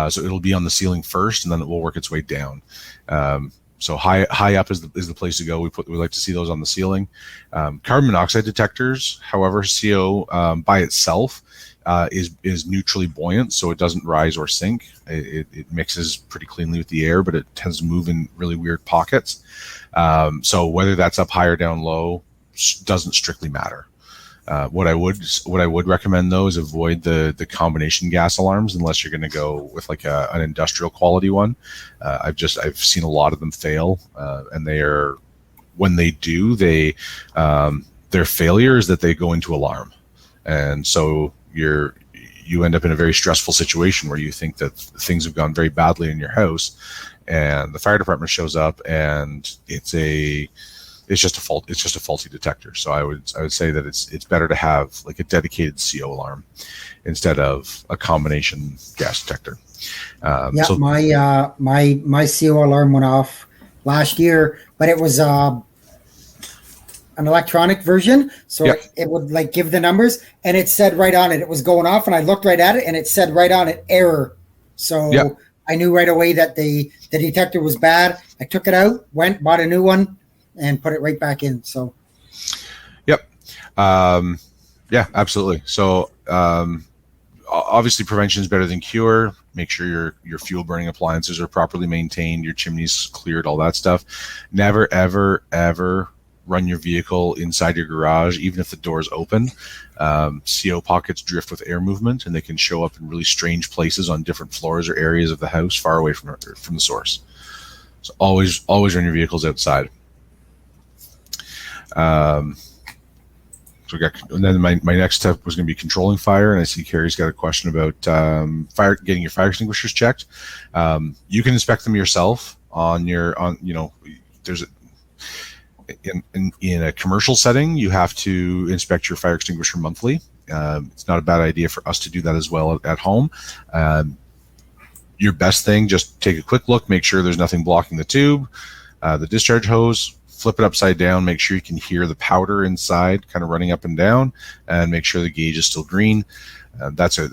So it'll be on the ceiling first, and then it will work its way down. So high up is the place to go. We like to see those on the ceiling. Carbon monoxide detectors, however, CO by itself is neutrally buoyant, so it doesn't rise or sink. It mixes pretty cleanly with the air, but it tends to move in really weird pockets. So whether that's up high or down low doesn't strictly matter. What I would recommend though is avoid the combination gas alarms unless you're going to go with like an industrial quality one. I've seen a lot of them fail, and when they do, their failure is that they go into alarm, and so you end up in a very stressful situation where you think that things have gone very badly in your house, and the fire department shows up and it's a it's just a fault. It's just a faulty detector. So I would say that it's better to have like a dedicated CO alarm instead of a combination gas detector. So my CO alarm went off last year, but it was an electronic version, so it would like give the numbers, and it said right on it was going off, and I looked right at it, and it said right on it error. So I knew right away that the detector was bad. I took it out, went, bought a new one, and put it right back in. So absolutely. So obviously prevention is better than cure. Make sure your fuel burning appliances are properly maintained, your chimneys cleared, all that stuff. Never ever run your vehicle inside your garage, even if the door's open. CO pockets drift with air movement, and they can show up in really strange places on different floors or areas of the house, far away from the source. So always run your vehicles outside. So and then my next step was going to be controlling fire, and I see Carrie's got a question about getting your fire extinguishers checked. You can inspect them yourself there's in a commercial setting, you have to inspect your fire extinguisher monthly. It's not a bad idea for us to do that as well at home. Your best thing, just take a quick look, make sure there's nothing blocking the tube, the discharge hose, flip it upside down, make sure you can hear the powder inside kind of running up and down, and make sure the gauge is still green. That's a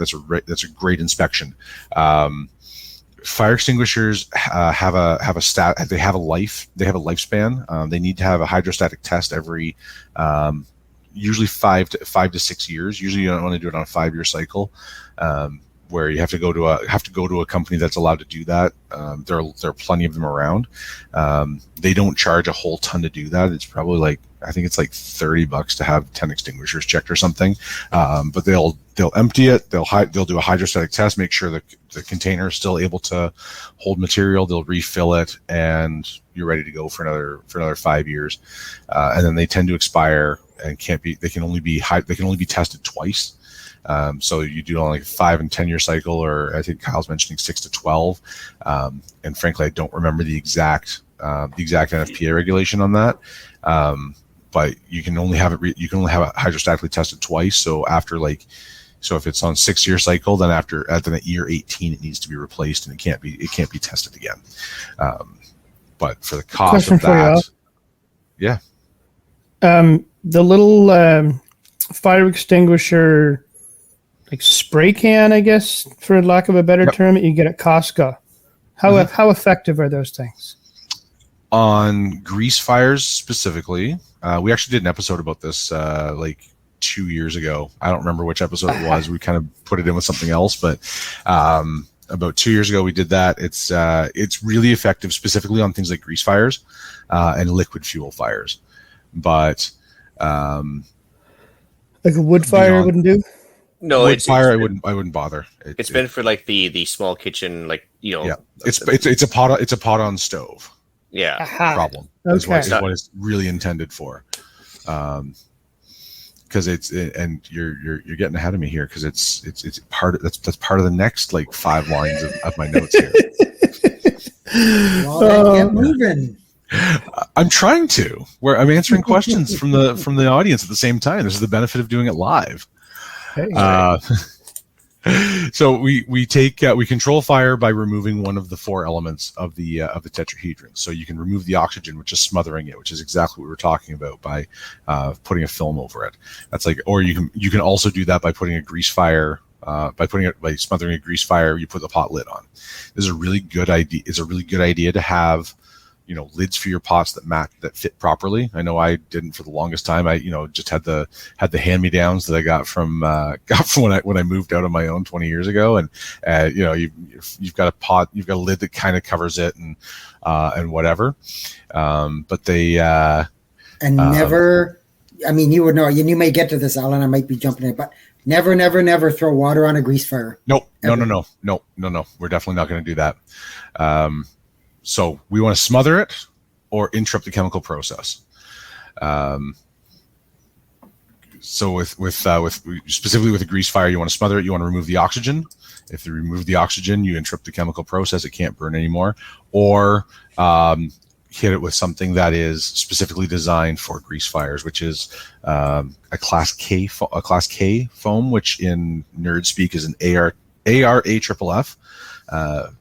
great inspection. Fire extinguishers have a lifespan. They need to have a hydrostatic test every usually 5 to 6 years. Usually you don't want to do it on a 5-year cycle, where you have to go to a company that's allowed to do that. There are plenty of them around. They don't charge a whole ton to do that. It's probably I think it's like $30 to have 10 extinguishers checked or something. But they'll empty it. They'll do a hydrostatic test, make sure the container is still able to hold material. They'll refill it, and you're ready to go for another 5 years. And then they tend to expire and they can only be tested twice. So you do on like a 5 and 10 year cycle, or I think Kyle's mentioning 6 to 12. And frankly, I don't remember the exact NFPA regulation on that. But you can only have it hydrostatically tested twice. So if it's on 6-year cycle, then after year 18, it needs to be replaced, and it can't be tested again. But for the cost Question of that, the little fire extinguisher, like spray can, I guess, for lack of a better term, that you get at Costco. How effective are those things? On grease fires specifically, we actually did an episode about this 2 years ago. I don't remember which episode it was. We kind of put it in with something else, but about 2 years ago we did that. It's really effective specifically on things like grease fires and liquid fuel fires. But like a wood fire wouldn't do? No, wood fire, I wouldn't bother. It's been for like the small kitchen, Yeah, it's a pot on stove. Yeah. Aha. Problem. Okay. Is what it's really intended for. Because you're getting ahead of me here, because it's that's part of the next 5 lines of my notes here. Well, get moving. I'm trying to. Where I'm answering questions from the audience at the same time. This is the benefit of doing it live. Hey. So we control fire by removing one of the 4 elements of the tetrahedron. So you can remove the oxygen, which is smothering it, which is exactly what we were talking about, by putting a film over it. That's or you can also do that by putting a grease fire. By smothering a grease fire, you put the pot lid on. This is a really good idea. It's a really good idea to have lids for your pots that fit properly. I know I didn't for the longest time. I just had the hand-me-downs that I got from when I moved out on my own 20 years ago, and you've got a pot, you've got a lid that kind of covers it, and whatever. But they never. I mean, you would know. You may get to this, Alan. I might be jumping in, but never throw water on a grease fire. Nope. No. We're definitely not going to do that. So we want to smother it or interrupt the chemical process. So with specifically with a grease fire, you want to smother it. You want to remove the oxygen. If you remove the oxygen, you interrupt the chemical process. It can't burn anymore. Or hit it with something that is specifically designed for grease fires, which is a Class K foam, which in nerd speak is an ARAFFF,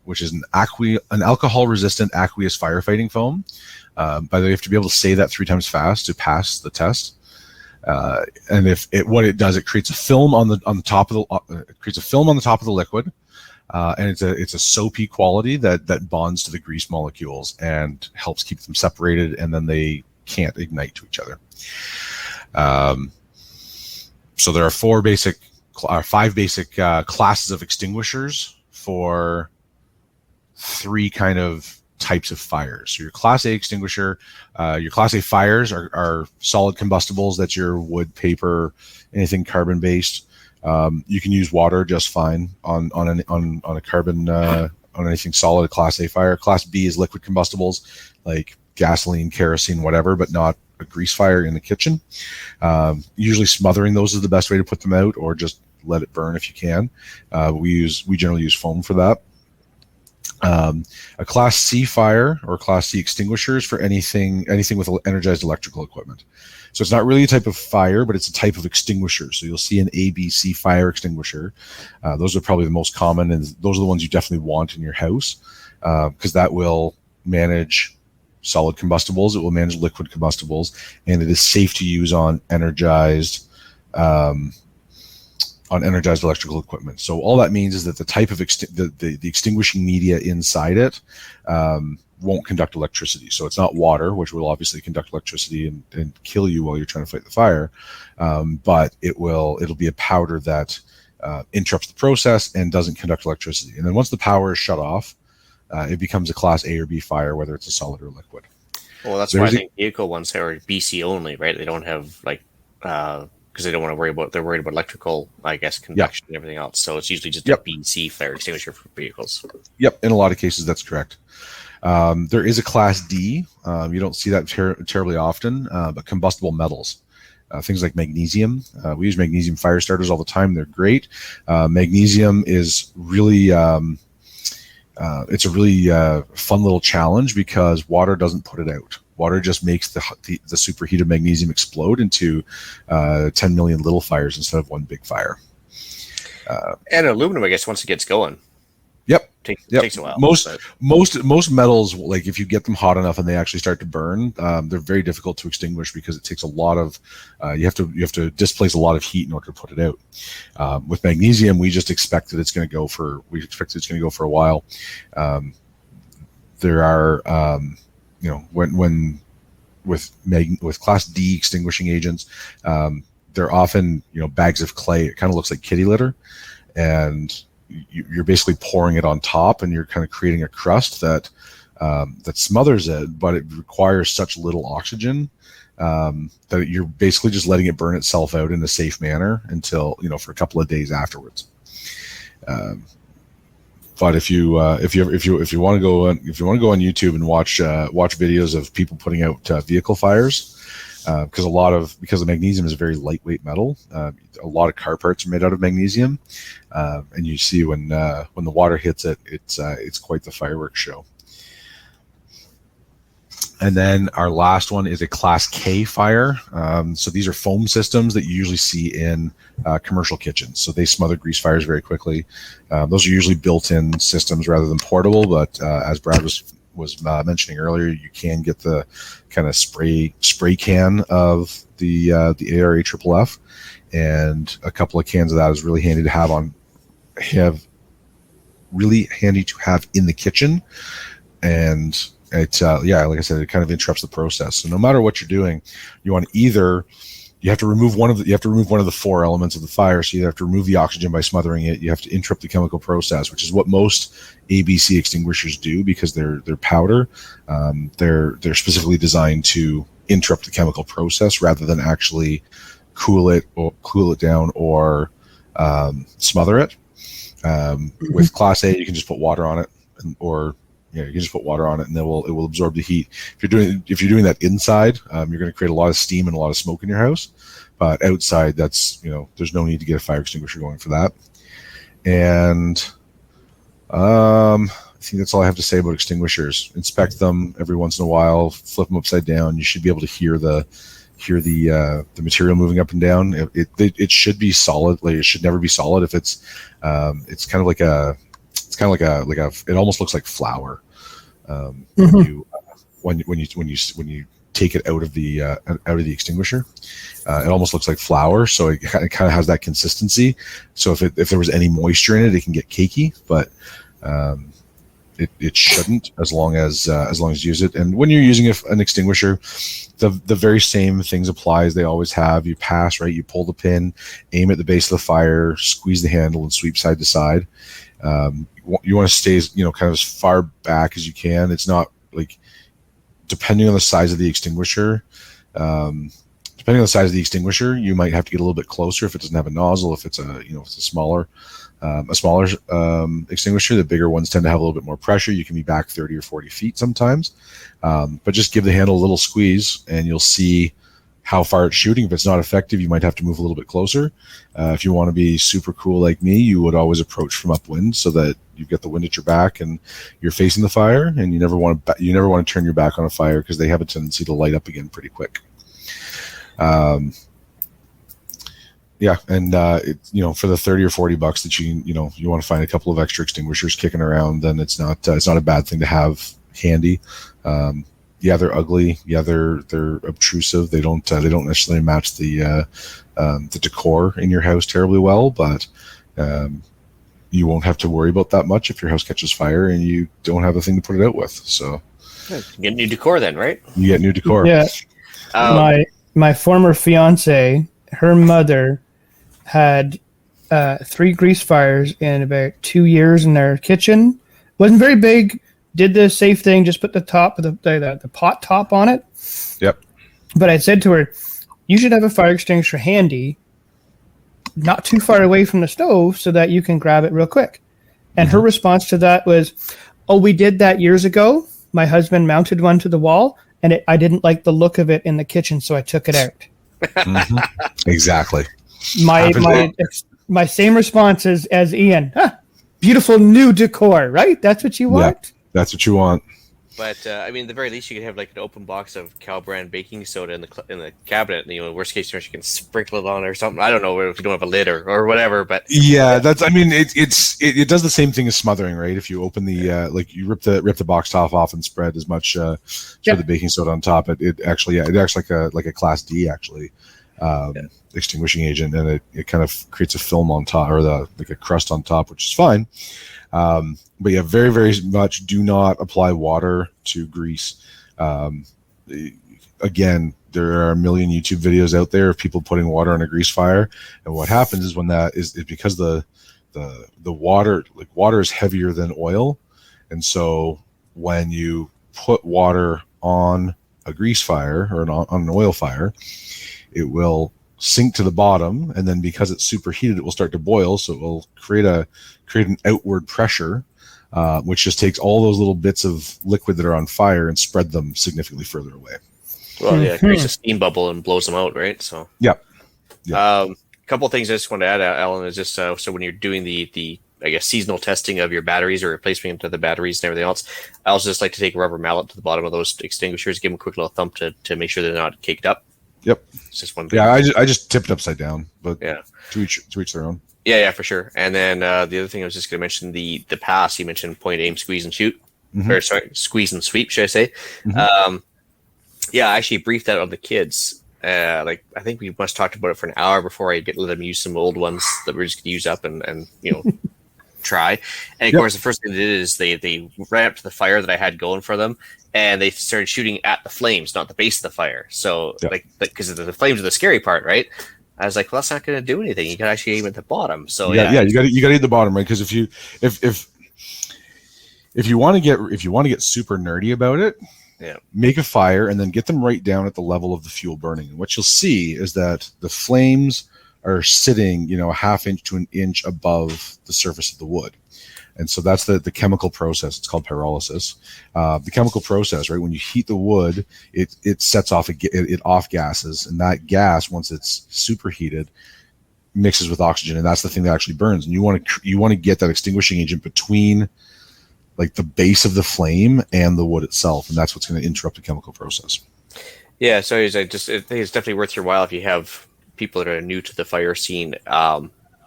which is an alcohol-resistant aqueous firefighting foam. By the way, you have to be able to say that 3 times fast to pass the test. And what it does, it creates a film on the top of the liquid. And it's a soapy quality that bonds to the grease molecules and helps keep them separated, and then they can't ignite to each other. So there are 5 basic classes of extinguishers for 3 kind of types of fires. So your Class A extinguisher, your Class A fires are solid combustibles. That's your wood, paper, anything carbon based. You can use water just fine on a carbon on anything solid. A Class A fire. Class B is liquid combustibles like gasoline, kerosene, whatever, but not a grease fire in the kitchen. Usually smothering those is the best way to put them out, or just let it burn if you can. We generally use foam for that. A Class C fire or Class C extinguishers for anything with energized electrical equipment. So it's not really a type of fire, but it's a type of extinguisher. So you'll see an ABC fire extinguisher. Those are probably the most common, and those are the ones you definitely want in your house, because that will manage solid combustibles, it will manage liquid combustibles, and it is safe to use on energized electrical equipment. So all that means is that the type of the extinguishing media inside it won't conduct electricity. So it's not water, which will obviously conduct electricity and kill you while you're trying to fight the fire, but it'll be a powder that interrupts the process and doesn't conduct electricity. And then once the power is shut off, it becomes a Class A or B fire, whether it's a solid or liquid. Well, that's why I think vehicle ones are BC only, right? They don't have because they don't want to worry about, they're worried about electrical, I guess, conduction and everything else. So it's usually just a BC fire extinguisher for vehicles. Yep, in a lot of cases, that's correct. There is a Class D. You don't see that terribly often, but combustible metals. Things like magnesium. We use magnesium fire starters all the time. They're great. Magnesium is really, it's a really fun little challenge because water doesn't put it out. Water just makes the superheated magnesium explode into 10 million little fires instead of one big fire. And aluminum, I guess, once it gets going. Yep. Takes a while. Most metals, like if you get them hot enough and they actually start to burn, they're very difficult to extinguish because it takes a lot of you have to displace a lot of heat in order to put it out. With magnesium, we just expect that it's going to go for a while. There are when with Class D extinguishing agents, they're often bags of clay. It kind of looks like kitty litter, and you're basically pouring it on top, and you're kind of creating a crust that smothers it, but it requires such little oxygen that you're basically just letting it burn itself out in a safe manner until for a couple of days afterwards. But if you want to go on YouTube and watch videos of people putting out vehicle fires, because the magnesium is a very lightweight metal, a lot of car parts are made out of magnesium, and you see when the water hits it, it's quite the fireworks show. And then our last one is a Class K fire. So these are foam systems that you usually see in commercial kitchens. So they smother grease fires very quickly. Those are usually built-in systems rather than portable. But as Brad was mentioning earlier, you can get the kind of spray can of the ARAFFF, and a couple of cans of that is really handy to have in the kitchen. And it like I said, it kind of interrupts the process. So no matter what you're doing, you have to remove one of the 4 elements of the fire. So you have to remove the oxygen by smothering it. You have to interrupt the chemical process, which is what most ABC extinguishers do because they're powder. They're specifically designed to interrupt the chemical process rather than actually cool it down or smother it. With Class A, you can just put water on it, you can just put water on it, and it will absorb the heat. If you're doing that inside, you're going to create a lot of steam and a lot of smoke in your house. But outside, there's no need to get a fire extinguisher going for that. And think that's all I have to say about extinguishers. Inspect them every once in a while, flip them upside down. You should be able to hear the material moving up and down. It should be solid. Like, it should never be solid. If it's kind of like it almost looks like flour. When you take it out of the extinguisher, it almost looks like flour. So it kind of has that consistency. So if there was any moisture in it, it can get cakey, but it shouldn't, as long as you use it. And when you're using an extinguisher, the very same things apply as they always have. You pass, right? You pull the pin, aim at the base of the fire, squeeze the handle, and sweep side to side. You want to stay, kind of as far back as you can. It's not like, depending on the size of the extinguisher, you might have to get a little bit closer if it doesn't have a nozzle. If it's a smaller extinguisher, the bigger ones tend to have a little bit more pressure. You can be back 30 or 40 feet sometimes, but just give the handle a little squeeze and you'll see how far it's shooting. If it's not effective, you might have to move a little bit closer. If you want to be super cool like me, you would always approach from upwind so that you get the wind at your back and you're facing the fire, and you never want to turn your back on a fire, because they have a tendency to light up again pretty quick. And for the 30 or 40 bucks that you want to find a couple of extra extinguishers kicking around, then it's not a bad thing to have handy. They're ugly. Yeah, they're obtrusive. They don't necessarily match the decor in your house terribly well, but you won't have to worry about that much if your house catches fire and you don't have a thing to put it out with. So you get new decor then, right? You get new decor. Yeah. My former fiance, her mother had 3 grease fires in about 2 years in their kitchen. Wasn't very big. Did the safe thing, just put the top of the pot top on it. Yep. But I said to her, you should have a fire extinguisher handy, not too far away from the stove, so that you can grab it real quick. And her response to that was, oh, we did that years ago. My husband mounted one to the wall, and I didn't like the look of it in the kitchen, so I took it out. Exactly. My same response as Ian. Beautiful new decor, right? That's what you want? Yeah, that's what you want. But at the very least, you could have like an open box of Cal brand baking soda in the cabinet. And, worst case scenario, you can sprinkle it on or something. I don't know if you don't have a lid or whatever. But yeah, that's. It does the same thing as smothering, right? If you open the you rip the box top off and spread as much for the baking soda on top, it acts like a Class D actually. Extinguishing agent, and it kind of creates a film on top, or a crust on top, which is fine. But yeah, very, very much do not apply water to grease. Again, there are a million YouTube videos out there of people putting water on a grease fire, and what happens is when that is because the water is heavier than oil, and so when you put water on a grease fire or on an oil fire, it will sink to the bottom, and then because it's superheated, it will start to boil. So it will create an outward pressure, which just takes all those little bits of liquid that are on fire and spread them significantly further away. Well, yeah, it creates a steam bubble and blows them out, right? So yeah. A couple of things I just want to add, Alan, is just so when you're doing the I guess seasonal testing of your batteries or replacement of the batteries and everything else, I also just like to take a rubber mallet to the bottom of those extinguishers, give them a quick little thump to make sure they're not caked up. Yep. It's just one thing. Yeah, I just tip it upside down, but yeah, to each their own. Yeah, for sure. And then the other thing I was just going to mention, the pass, you mentioned point, aim, squeeze, and shoot. Or sorry, squeeze and sweep, should I say. Yeah, I actually briefed that on the kids. I think we must talked about it for an hour before I let them use some old ones that we're just going to use up and try. And of course, the first thing they did is they ran up to the fire that I had going for them, and they started shooting at the flames, not the base of the fire. So because the flames are the scary part, right? I was like, well, that's not going to do anything. You got to actually aim at the bottom. So you got to hit the bottom, right? Because if you want to get super nerdy about it, make a fire and then get them right down at the level of the fuel burning. And what you'll see is that the flames are sitting, a half inch to an inch above the surface of the wood. And so that's the chemical process. It's called pyrolysis. The chemical process, right? When you heat the wood, it sets off it off gases, and that gas, once it's superheated, mixes with oxygen, and that's the thing that actually burns. And you want to get that extinguishing agent between like the base of the flame and the wood itself, and that's what's going to interrupt the chemical process. Yeah, so I think it's definitely worth your while if you have people that are new to the fire scene.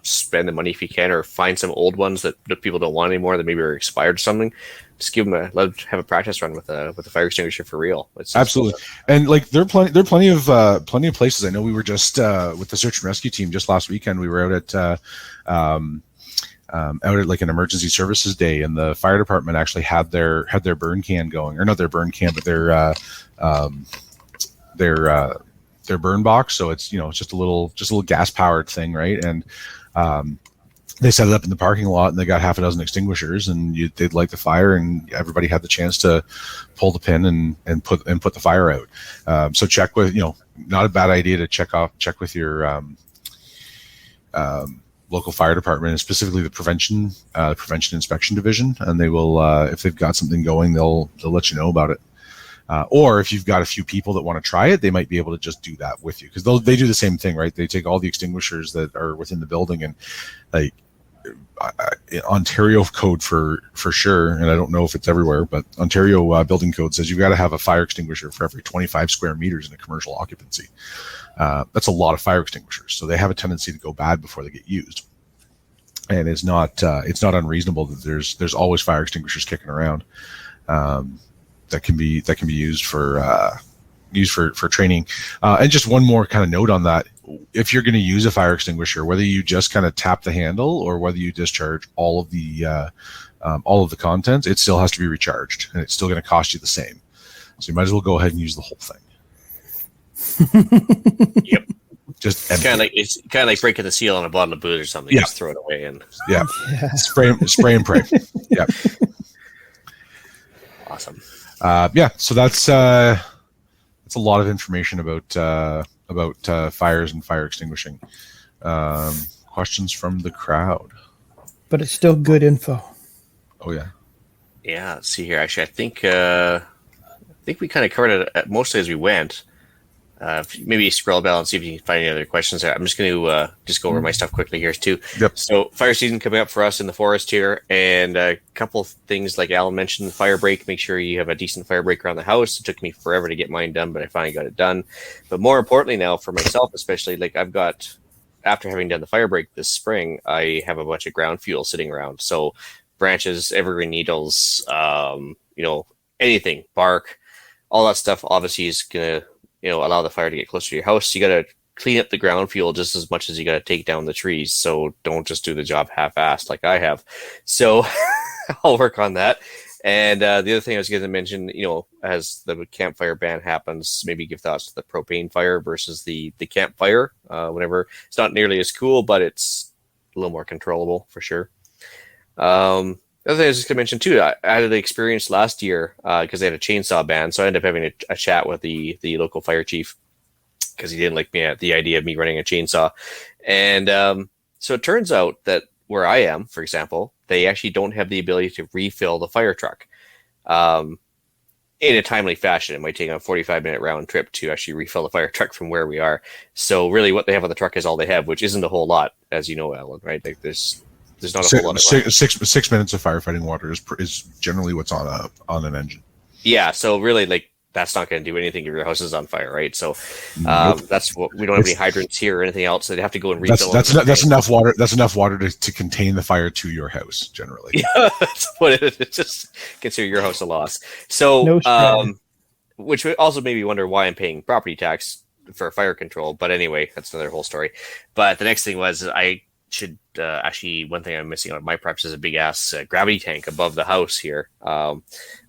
Spend the money if you can, or find some old ones that people don't want anymore that maybe are expired or something. Just give them have a practice run with a fire extinguisher for real. Absolutely, and like there are plenty of places. I know we were just with the search and rescue team just last weekend. We were out at like an emergency services day, and the fire department actually had their burn can going, or not their burn can, but their burn box. So it's it's just a little gas powered thing, right? And they set it up in the parking lot, and they got half a dozen extinguishers, and they'd light the fire, and everybody had the chance to pull the pin and put the fire out. So check with not a bad idea to check with your local fire department, and specifically the prevention inspection division, and they will if they've got something going, they'll let you know about it. Or if you've got a few people that want to try it, they might be able to just do that with you, because they do the same thing, right? They take all the extinguishers that are within the building, and like Ontario code for sure, and I don't know if it's everywhere, but Ontario building code says you've got to have a fire extinguisher for every 25 square meters in a commercial occupancy. That's a lot of fire extinguishers, so they have a tendency to go bad before they get used. And it's not unreasonable that there's always fire extinguishers kicking around. That can be used for training. And just one more kind of note on that: if you're going to use a fire extinguisher, whether you just kind of tap the handle or whether you discharge all of the contents, it still has to be recharged, and it's still going to cost you the same. So you might as well go ahead and use the whole thing. Yep. Just it's kind of like breaking the seal on a bottle of booze or something. Yeah. Just throw it away and spray and pray. Yeah. Awesome. So that's a lot of information about fires and fire extinguishing. Questions from the crowd? But it's still good info. Oh yeah. Yeah. Let's see here. Actually, I think we kind of covered it mostly as we went. Maybe scroll down and see if you can find any other questions there. I'm just going to just go over my stuff quickly here too. Yep. So fire season coming up for us in the forest here, and a couple of things like Alan mentioned, fire break. Make sure you have a decent fire break around the house. It took me forever to get mine done, but I finally got it done. But more importantly now for myself, especially, like I've got, after having done the fire break this spring, I have a bunch of ground fuel sitting around. So branches, evergreen needles, anything, bark, all that stuff obviously is going to allow the fire to get closer to your house. You got to clean up the ground fuel just as much as you got to take down the trees. So don't just do the job half-assed like I have. So I'll work on that. And the other thing I was going to mention, as the campfire ban happens, maybe give thoughts to the propane fire versus the campfire. Whenever it's not nearly as cool, but it's a little more controllable for sure. The other thing I was just going to mention too, I had the experience last year because they had a chainsaw ban, so I ended up having a chat with the local fire chief because he didn't like the idea of me running a chainsaw. And so it turns out that where I am, for example, they actually don't have the ability to refill the fire truck in a timely fashion. It might take a 45-minute round trip to actually refill the fire truck from where we are. So really what they have on the truck is all they have, which isn't a whole lot, as you know, Alan, right? Like there's not a whole lot of 6 minutes of firefighting water is generally what's on an engine. Yeah, so really, like that's not going to do anything if your house is on fire, right? So that's what we don't have any hydrants here or anything else. So they have to go and refill. That's enough water. That's enough water to contain the fire to your house generally. Yeah, that's what it is. It's just consider your house a loss. So, which would also made me wonder why I'm paying property tax for fire control. But anyway, that's another whole story. But the next thing was I should actually, one thing I'm missing out of my preps is a big ass gravity tank above the house here,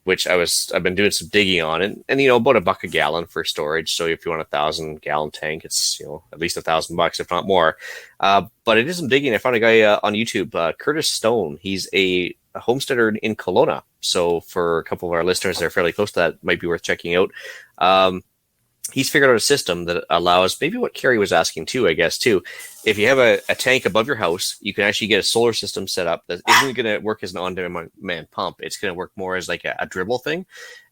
which I've been doing some digging on, and about $1 a gallon for storage. So if you want 1,000-gallon tank, it's at least $1,000 if not more. But it is some digging. I found a guy on YouTube, Curtis Stone. He's a homesteader in Kelowna. So for a couple of our listeners that are fairly close to that, might be worth checking out. He's figured out a system that allows maybe what Carrie was asking too, I guess, too. If you have a tank above your house, you can actually get a solar system set up that isn't going to work as an on-demand pump. It's going to work more as like a dribble thing.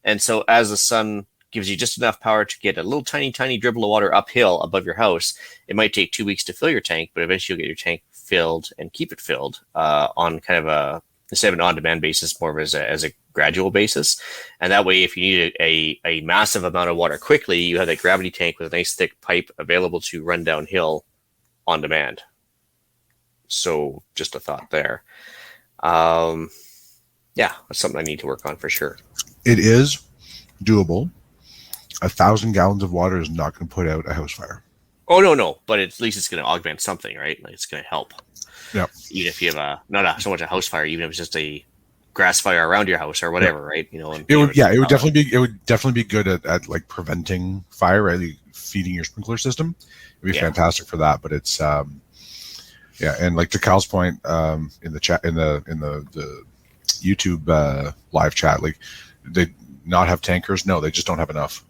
And so as the sun gives you just enough power to get a little tiny dribble of water uphill above your house, it might take 2 weeks to fill your tank, but eventually you'll get your tank filled and keep it filled on kind of instead of an on-demand basis, more of as a gradual basis. And that way, if you need a massive amount of water quickly, you have that gravity tank with a nice thick pipe available to run downhill on demand. So just a thought there. Yeah, that's something I need to work on for sure. It is doable. 1,000 gallons of water is not going to put out a house fire. Oh, no. But at least it's going to augment something, right? Like it's going to help. Yeah. Even if you have not so much a house fire, even if it's just a grass fire around your house or whatever, right? You know, and it would definitely be good at like preventing fire, right? Like feeding your sprinkler system. It'd be fantastic for that. But it's and like to Kyle's point, in the chat in the YouTube live chat, like they not have tankers. No, they just don't have enough.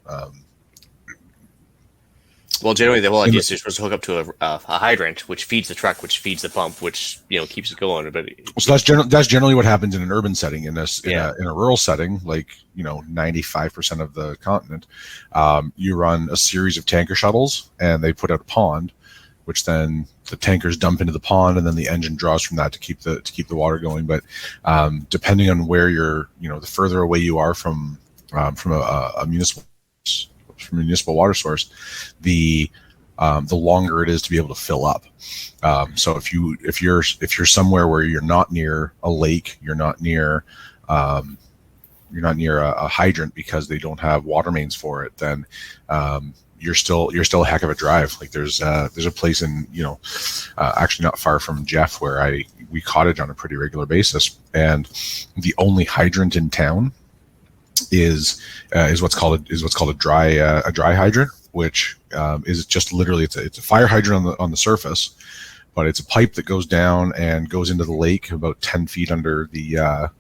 Well, generally, the whole idea is you're supposed to hook up to a hydrant, which feeds the truck, which feeds the pump, which keeps it going. But so that's generally what happens in an urban setting. In a rural setting, like 95% of the continent, you run a series of tanker shuttles, and they put out a pond, which then the tankers dump into the pond, and then the engine draws from that to keep the water going. But depending on where you're, the further away you are from a municipal water source, the longer it is to be able to fill up. So if you're somewhere where you're not near a lake, you're not near a hydrant because they don't have water mains for it, then you're still a heck of a drive. Like there's a place in actually not far from Jeff where we cottage on a pretty regular basis, and the only hydrant in town is what's called a dry hydrant, which is just literally it's a fire hydrant on the surface, but it's a pipe that goes down and goes into the lake about 10 feet under the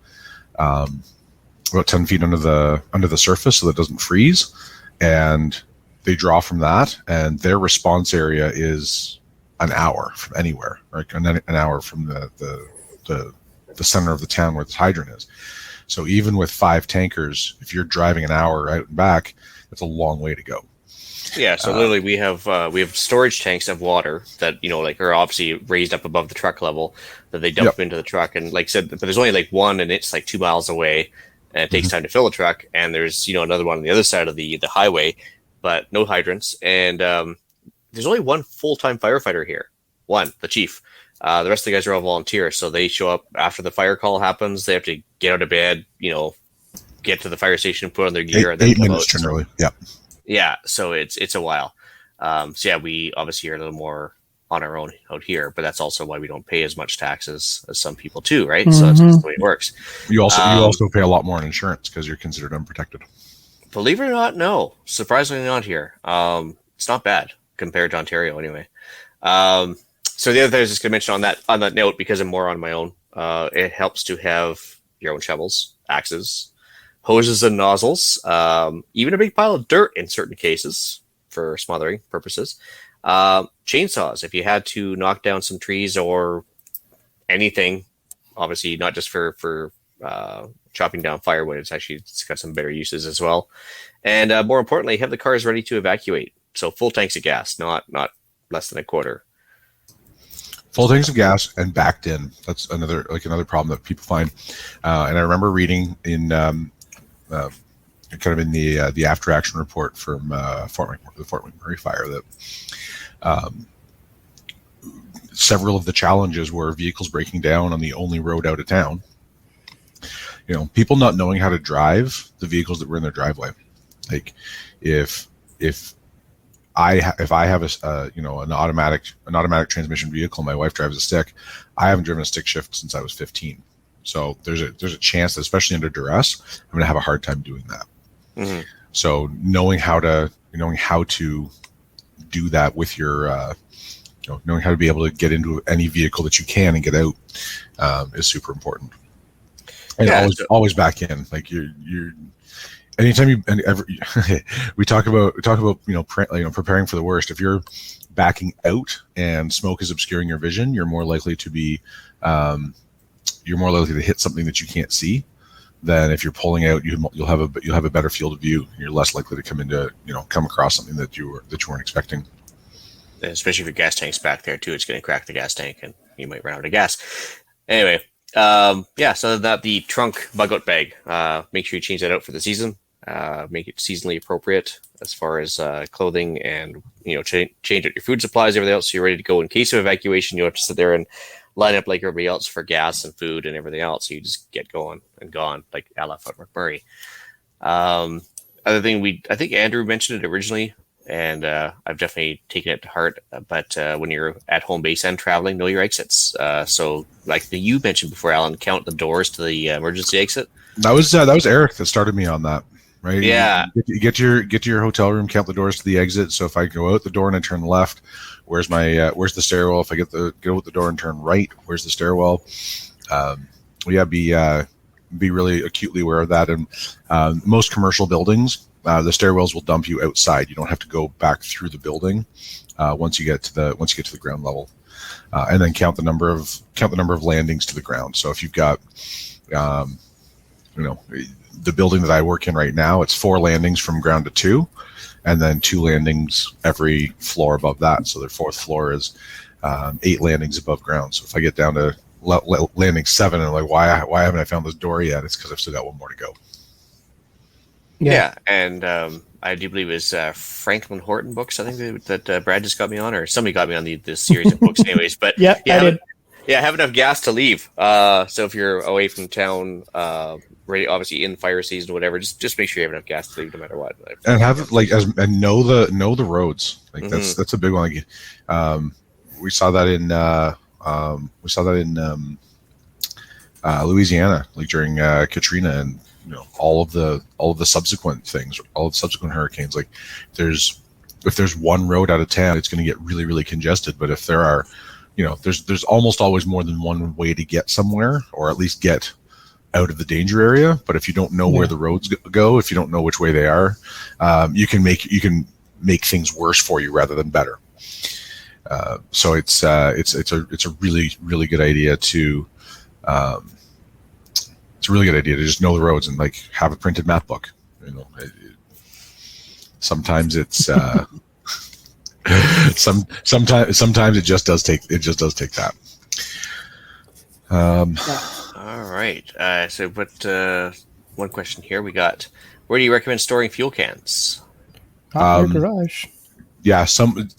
surface, so that it doesn't freeze, and they draw from that, and their response area is an hour from anywhere, right? An hour from the center of the town where this hydrant is. So even with 5 tankers, if you're driving an hour out and back, that's a long way to go. Yeah, so literally we have storage tanks of water that are obviously raised up above the truck level that they dump into the truck, and like I said, but there's only like one, and it's like 2 miles away, and it takes time to fill a truck. And there's another one on the other side of the highway, but no hydrants. And there's only one full-time firefighter here, the chief. The rest of the guys are all volunteers, so they show up after the fire call happens. They have to get out of bed, get to the fire station, put on their gear, and then 8 minutes generally. Yeah, so it's a while. We obviously are a little more on our own out here, but that's also why we don't pay as much taxes as some people too, right? Mm-hmm. So that's just the way it works. You also pay a lot more in insurance because you're considered unprotected. Believe it or not, no. Surprisingly not here. It's not bad compared to Ontario anyway. So the other thing I was just going to mention on that note, because I'm more on my own, it helps to have your own shovels, axes, hoses and nozzles, even a big pile of dirt in certain cases for smothering purposes. Chainsaws, if you had to knock down some trees or anything, obviously not just for chopping down firewood, it's got some better uses as well. And more importantly, have the cars ready to evacuate. So full tanks of gas, not less than a quarter. Full tanks of gas and backed in. That's another problem that people find. And I remember reading in kind of in the after action report from the Fort McMurray fire that several of the challenges were vehicles breaking down on the only road out of town. People not knowing how to drive the vehicles that were in their driveway. Like if I have an automatic transmission vehicle, my wife drives a stick. I haven't driven a stick shift since I was 15. So there's a chance that, especially under duress, I'm going to have a hard time doing that. Mm-hmm. So knowing how to do that with your, knowing how to be able to get into any vehicle that you can and get out is super important. And always back in. Like you're anytime we talk about preparing for the worst. If you're backing out and smoke is obscuring your vision, you're more likely to hit something that you can't see than if you're pulling out. You'll have a better field of view. You're less likely to come across something that you weren't expecting. Especially if your gas tank's back there too, it's going to crack the gas tank and you might run out of gas. Anyway, Yeah, so that the trunk bug out bag. Make sure you change that out for the season. Make it seasonally appropriate as far as clothing, and change out your food supplies, everything else, so you're ready to go in case of evacuation. You don't have to sit there and line up like everybody else for gas and food and everything else. So you just get going and gone, like a la Fort McMurray. Other thing, I think Andrew mentioned it originally, and I've definitely taken it to heart. But when you're at home base and traveling, know your exits. So, like you mentioned before, Alan, count the doors to the emergency exit. That was Eric that started me on that. Right? Yeah. You get to your hotel room, count the doors to the exit. So if I go out the door and I turn left, where's the stairwell? If I go out the door and turn right, where's the stairwell? Be really acutely aware of that. And most commercial buildings, the stairwells will dump you outside. You don't have to go back through the building once you get to the ground level, and then count the number of landings to the ground. So if you've got, the building that I work in right now, it's 4 landings from ground to 2, and then 2 landings every floor above that. So their 4th floor is 8 landings above ground. So if I get down to landing 7, and I'm like, why haven't I found this door yet? It's because I've still got one more to go. Yeah, and I do believe it was Franklin Horton books, I think that Brad just got me on, or somebody got me on this series of books anyways. But yeah, I did. Yeah, have enough gas to leave. So if you're away from town, ready, obviously in fire season or whatever, just make sure you have enough gas to leave no matter what. And know the roads. Like that's a big one. We saw that in Louisiana, like during Katrina, and all of the subsequent things, all of the subsequent hurricanes. Like if there's one road out of town, it's going to get really, really congested. But if there are, there's almost always more than one way to get somewhere, or at least get out of the danger area. But if you don't know where the roads go, if you don't know which way they are, you can make things worse for you rather than better. So it's a really, really good idea to just know the roads and like have a printed map book. Sometimes it's sometimes it just does take that. All right. So one question here we got: where do you recommend storing fuel cans? Your garage. Yeah,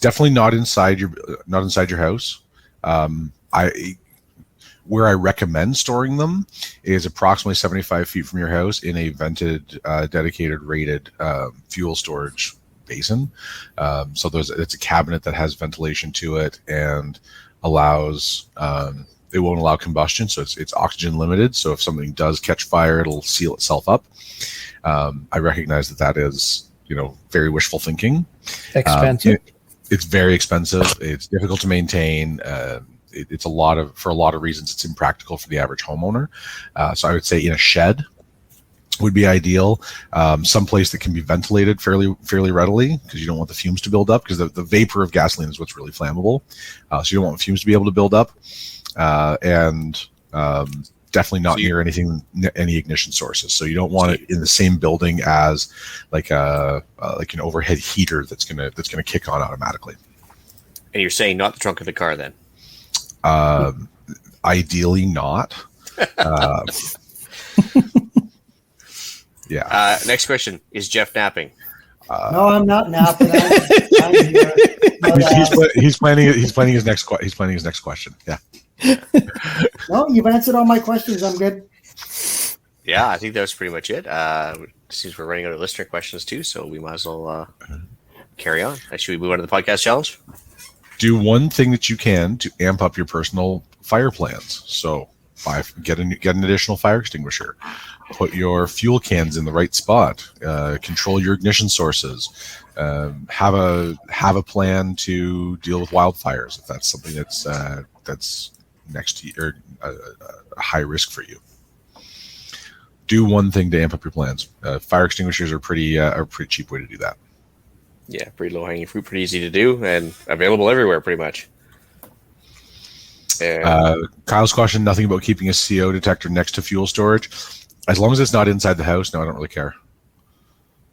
definitely not inside your house. Where I recommend storing them is approximately 75 feet from your house in a vented, dedicated, rated fuel storage basin. So it's a cabinet that has ventilation to it and allows. It won't allow combustion, so it's oxygen limited. So if something does catch fire, it'll seal itself up. I recognize that is very wishful thinking. Expensive. It's very expensive. It's difficult to maintain. For a lot of reasons, it's impractical for the average homeowner. So I would say in a shed would be ideal. Someplace that can be ventilated fairly readily, because you don't want the fumes to build up, because the vapor of gasoline is what's really flammable. So you don't want fumes to be able to build up. And definitely not near any ignition sources. So you don't want it in the same building as like an overhead heater that's gonna kick on automatically. And you're saying not the trunk of the car then? Ideally not. Yeah. Next question: is Jeff napping? No, I'm not napping. I'm here. He's planning his next question. Yeah. No, you've answered all my questions. I'm good. Yeah, I think that was pretty much it. Seems we're running out of listener questions too, so we might as well carry on. Should we move on to the podcast challenge? Do one thing that you can to amp up your personal fire plans. So get an additional fire extinguisher. Put your fuel cans in the right spot. Control your ignition sources. Have a plan to deal with wildfires if that's something that's next to you, or a high risk for you. Do one thing to amp up your plans. Fire extinguishers are pretty cheap way to do that. Yeah, pretty low hanging fruit, pretty easy to do, and available everywhere, pretty much. Kyle's question: nothing about keeping a CO detector next to fuel storage. As long as it's not inside the house, no, I don't really care.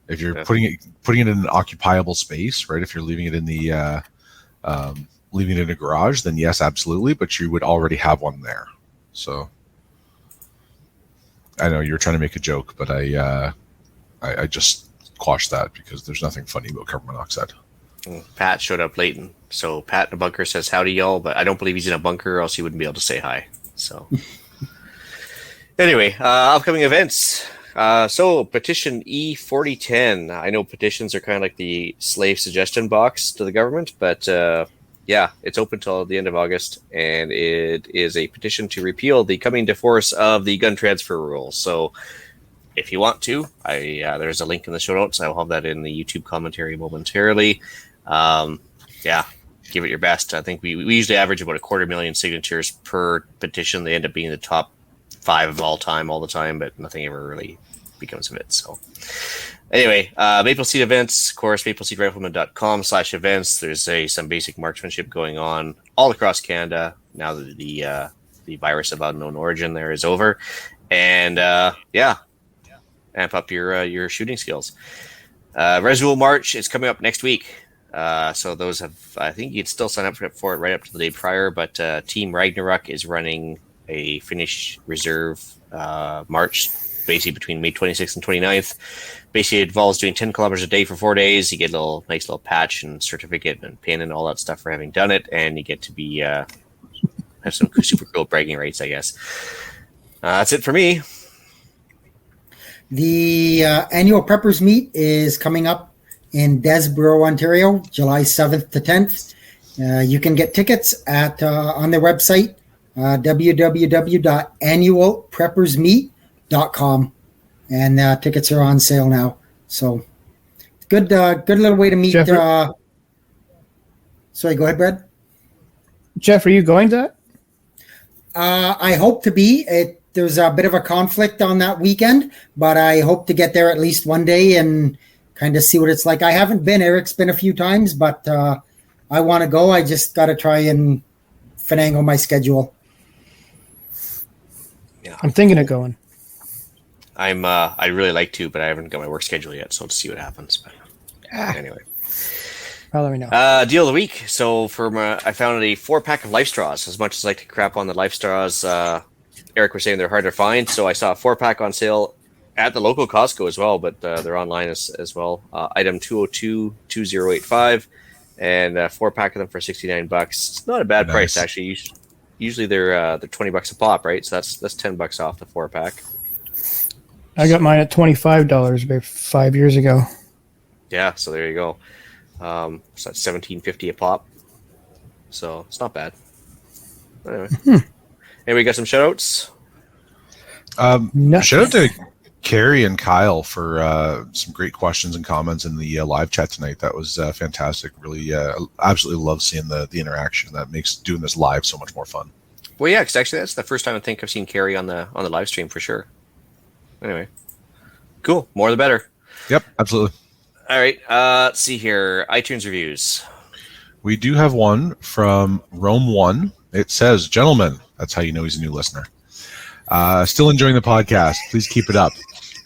If you're putting it in an occupiable space, right? If you're leaving it in the leaving it in a garage, then yes, absolutely. But you would already have one there, so I know you were trying to make a joke, but I just quashed that because there's nothing funny about carbon monoxide. Pat showed up late, so Pat in a bunker says howdy y'all, but I don't believe he's in a bunker, or else he wouldn't be able to say hi. So anyway, upcoming events. So Petition E4010. I know petitions are kind of like the slave suggestion box to the government, but yeah, it's open till the end of August, and it is a petition to repeal the coming to force of the gun transfer rules. So if you want to, there's a link in the show notes. I'll have that in the YouTube commentary momentarily. Yeah, give it your best. I think we usually average about 250,000 signatures per petition. They end up being the top 5 of all the time, but nothing ever really becomes of it. So anyway, Mapleseed events, of course, mapleseedrifleman.com/events. There's some basic marksmanship going on all across Canada now that the virus of unknown origin there is over. And yeah, amp up your shooting skills. RESUL March is coming up next week. So those I think you'd still sign up for it right up to the day prior, but Team Ragnarok is running a Finnish reserve march, basically between May 26th and 29th. Basically, it involves doing 10 kilometers a day for 4 days. You get a nice little patch and certificate and pin and all that stuff for having done it, and you get to be have some super cool bragging rights, I guess. That's it for me. The annual Preppers Meet is coming up in Desboro, Ontario, July 7th to 10th. You can get tickets at on their website, www.annualpreppersmeet.com, and tickets are on sale now. So good little way to meet. Sorry, go ahead, Brad. Jeff, are you going to that? I hope to be. There's a bit of a conflict on that weekend, but I hope to get there at least one day and kind of see what it's like. I haven't been. Eric's been a few times, but I want to go. I just got to try and finagle my schedule. Yeah, I'm thinking of going. I'd really like to, but I haven't got my work schedule yet, so to see what happens. But anyway. Well, let me know. Deal of the week. So I found a 4-pack of lifestraws. As much as I like to crap on the lifestraws, Eric was saying they're hard to find, so I saw a 4-pack on sale at the local Costco as well, but they're online as well. Item 202-2085, and a 4-pack of them for $69. It's not a bad price, actually. Usually they're $20 a pop, right? So that's $10 off the 4-pack. I got mine at $25 about 5 years ago. Yeah, so there you go. So that's $17.50 a pop. So it's not bad. Anyway. Anybody got some shout-outs? Shout out to Carrie and Kyle for some great questions and comments in the live chat tonight. That was fantastic. Really, absolutely love seeing the interaction. That makes doing this live so much more fun. Well, yeah, because actually that's the first time I think I've seen Carrie on the live stream for sure. Anyway, cool. More the better. Yep, absolutely. All right. Let's see here. iTunes reviews. We do have one from Rome1. It says, "Gentlemen," that's how you know he's a new listener. Still enjoying the podcast. Please keep it up.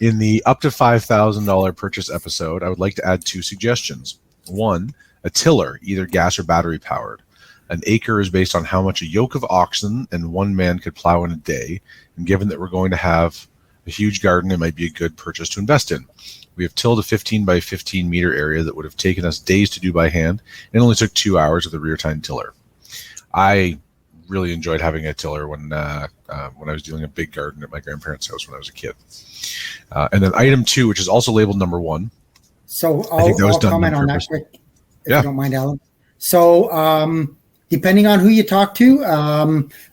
In the up to $5,000 purchase episode, I would like to add 2 suggestions. 1, a tiller, either gas or battery powered. An acre is based on how much a yoke of oxen and one man could plow in a day. And given that we're going to have a huge garden, it might be a good purchase to invest in. We have tilled a 15 by 15 meter area that would have taken us days to do by hand and only took 2 hours with a rear-tine tiller. I really enjoyed having a tiller when I was doing a big garden at my grandparents' house when I was a kid. And then item 2, which is also labeled number 1. So I'll comment on that quick, if you don't mind, Alan. So depending on who you talk to,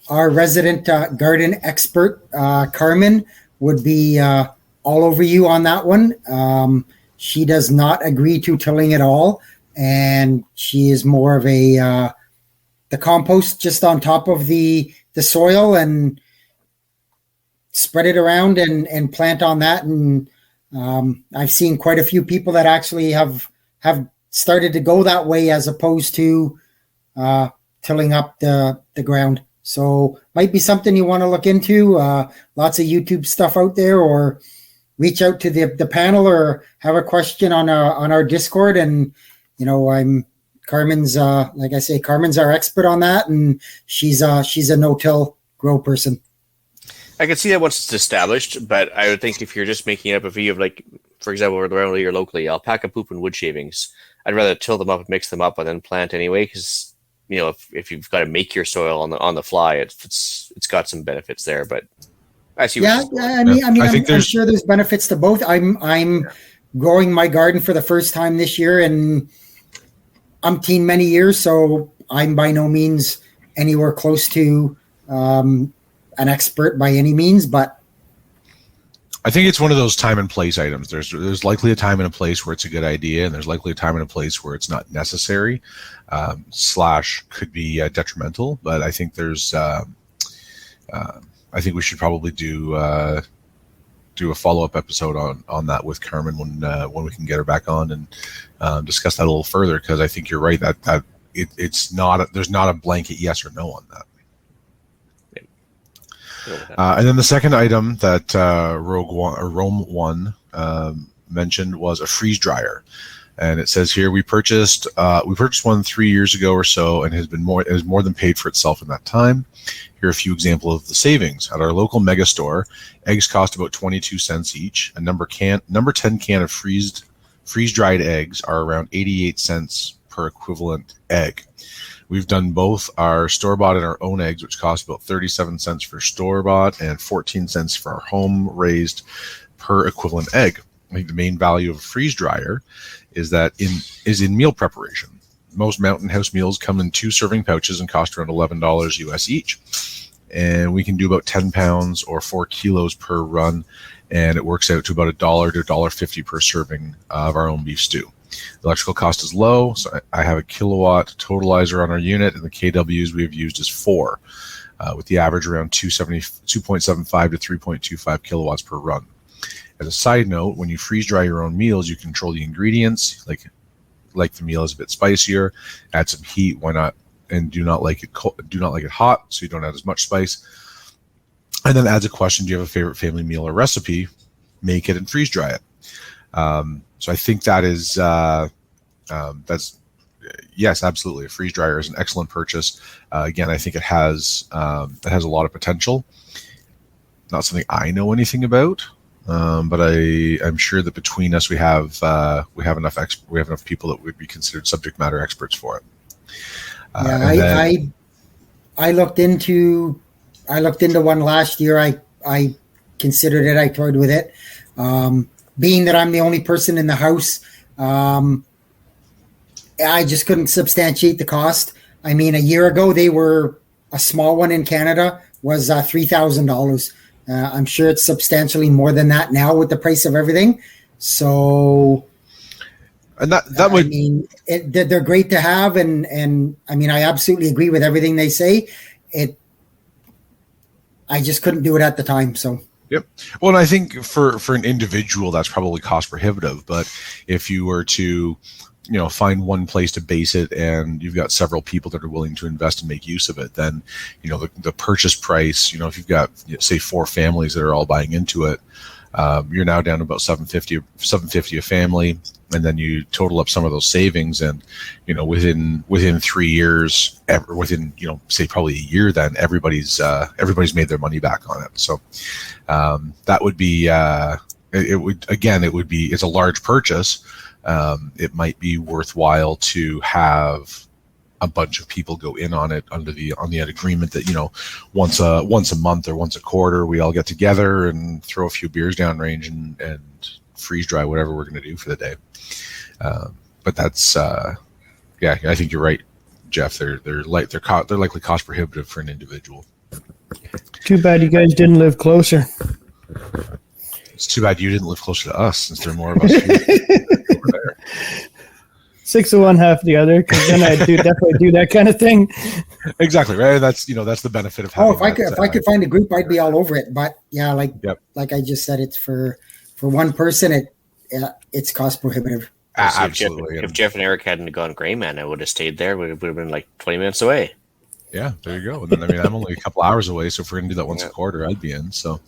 our resident garden expert, Carmen, would be all over you on that one. She does not agree to tilling at all, and she is more of the compost just on top of the soil and spread it around and plant on that. And I've seen quite a few people that actually have started to go that way as opposed to tilling up the ground. So might be something you want to look into. Lots of YouTube stuff out there, or reach out to the panel or have a question on our Discord. And, Carmen's, like I say, Carmen's our expert on that, and she's a no-till grow person. I can see that once it's established, but I would think if you're just making it up, if you have, like, for example, around here locally, alpaca poop and wood shavings, I'd rather till them up and mix them up and then plant anyway, because if you've got to make your soil on the fly, it's got some benefits there. But I see. Yeah, I'm sure there's benefits to both. I'm growing my garden for the first time this year in umpteen many years, so I'm by no means anywhere close to an expert by any means, but I think it's one of those time and place items. There's likely a time and a place where it's a good idea, and there's likely a time and a place where it's not necessary, / could be detrimental. But I think I think we should probably do a follow-up episode on that with Carmen when we can get her back on and discuss that a little further, because I think you're right that it's not there's not a blanket yes or no on that. And then the second item that Rome 1 mentioned was a freeze dryer, and it says here we purchased one 3 years ago or so, and has more than paid for itself in that time. Here are a few examples of the savings. At our local mega store, eggs cost about 22 cents each. A number 10 can of freeze dried eggs are around 88 cents per equivalent egg. We've done both our store-bought and our own eggs, which cost about 37 cents for store-bought and 14 cents for our home-raised per equivalent egg. I think the main value of a freeze dryer is in meal preparation. Most Mountain House meals come in 2 serving pouches and cost around $11 US each. And we can do about 10 pounds or 4 kilos per run, and it works out to about $1 to $1.50 per serving of our own beef stew. The electrical cost is low, so I have a kilowatt totalizer on our unit, and the kWs we have used is 4, with the average around 2.75 to 3.25 kilowatts per run. As a side note, when you freeze dry your own meals, you control the ingredients, like the meal is a bit spicier, add some heat, why not, and do not like it hot, so you don't add as much spice. And then adds a question: do you have a favorite family meal or recipe? Make it and freeze dry it. So I think that is yes, absolutely. A freeze dryer is an excellent purchase. Again, I think it has a lot of potential. Not something I know anything about, but I'm sure that between us we have enough people that would be considered subject matter experts for it. I looked into one last year. I considered it. I toyed with it. Being that I'm the only person in the house, I just couldn't substantiate the cost. I mean, a year ago, a small one in Canada was $3,000. I'm sure it's substantially more than that now with the price of everything. So, and that would, I mean, they're great to have, and I mean, I absolutely agree with everything they say. I just couldn't do it at the time, so. Yep. Well, and I think for an individual, that's probably cost prohibitive. But if you were to, find one place to base it, and you've got several people that are willing to invest and make use of it, then, the purchase price, if you've got, say, 4 families that are all buying into it, you're now down to about $750 a family, and then you total up some of those savings, and within 3 years, within say probably a year, then everybody's made their money back on it. So that would be it's a large purchase. It might be worthwhile to have a bunch of people go in on it on the agreement that once a month or once a quarter we all get together and throw a few beers downrange and freeze dry whatever we're going to do for the day. But that's I think you're right, Jeff. They're likely cost prohibitive for an individual. Too bad you guys didn't live closer. It's too bad you didn't live closer to us, since there are more of us here. Over there. 6 of one, half the other, because then I definitely do that kind of thing. Exactly right. That's that's the benefit of having. If I could find a group, I'd be all over it. But yeah, like I just said, it's for one person. It's cost prohibitive. Absolutely. If Jeff and Eric hadn't gone gray man, I would have stayed there. We would have been like 20 minutes away. Yeah, there you go. And then, I mean, I'm only a couple hours away, so if we're going to do that once a quarter, I'd be in. So,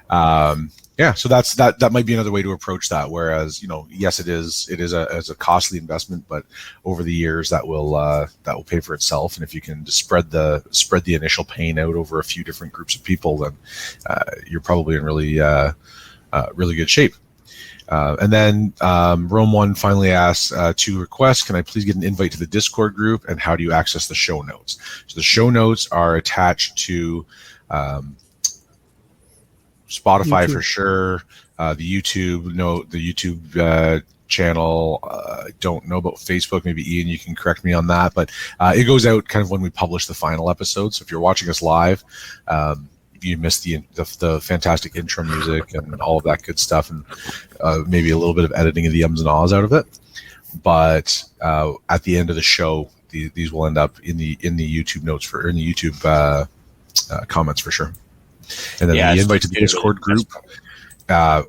yeah, so that might be another way to approach that. Whereas, yes, it is a costly investment, but over the years that will pay for itself. And if you can just spread the initial pain out over a few different groups of people, then you're probably in really good shape. And then Rome 1 finally asks, 2 requests. Can I please get an invite to the Discord group, and how do you access the show notes? So the show notes are attached to Spotify YouTube. For sure. The YouTube channel. I don't know about Facebook. Maybe Ian, you can correct me on that. But it goes out kind of when we publish the final episode. So if you're watching us live, you missed the fantastic intro music and all of that good stuff, and maybe a little bit of editing of the ums and ahs out of it. But at the end of the show, these will end up in the YouTube notes in the YouTube comments for sure. And then the invite to the Discord group.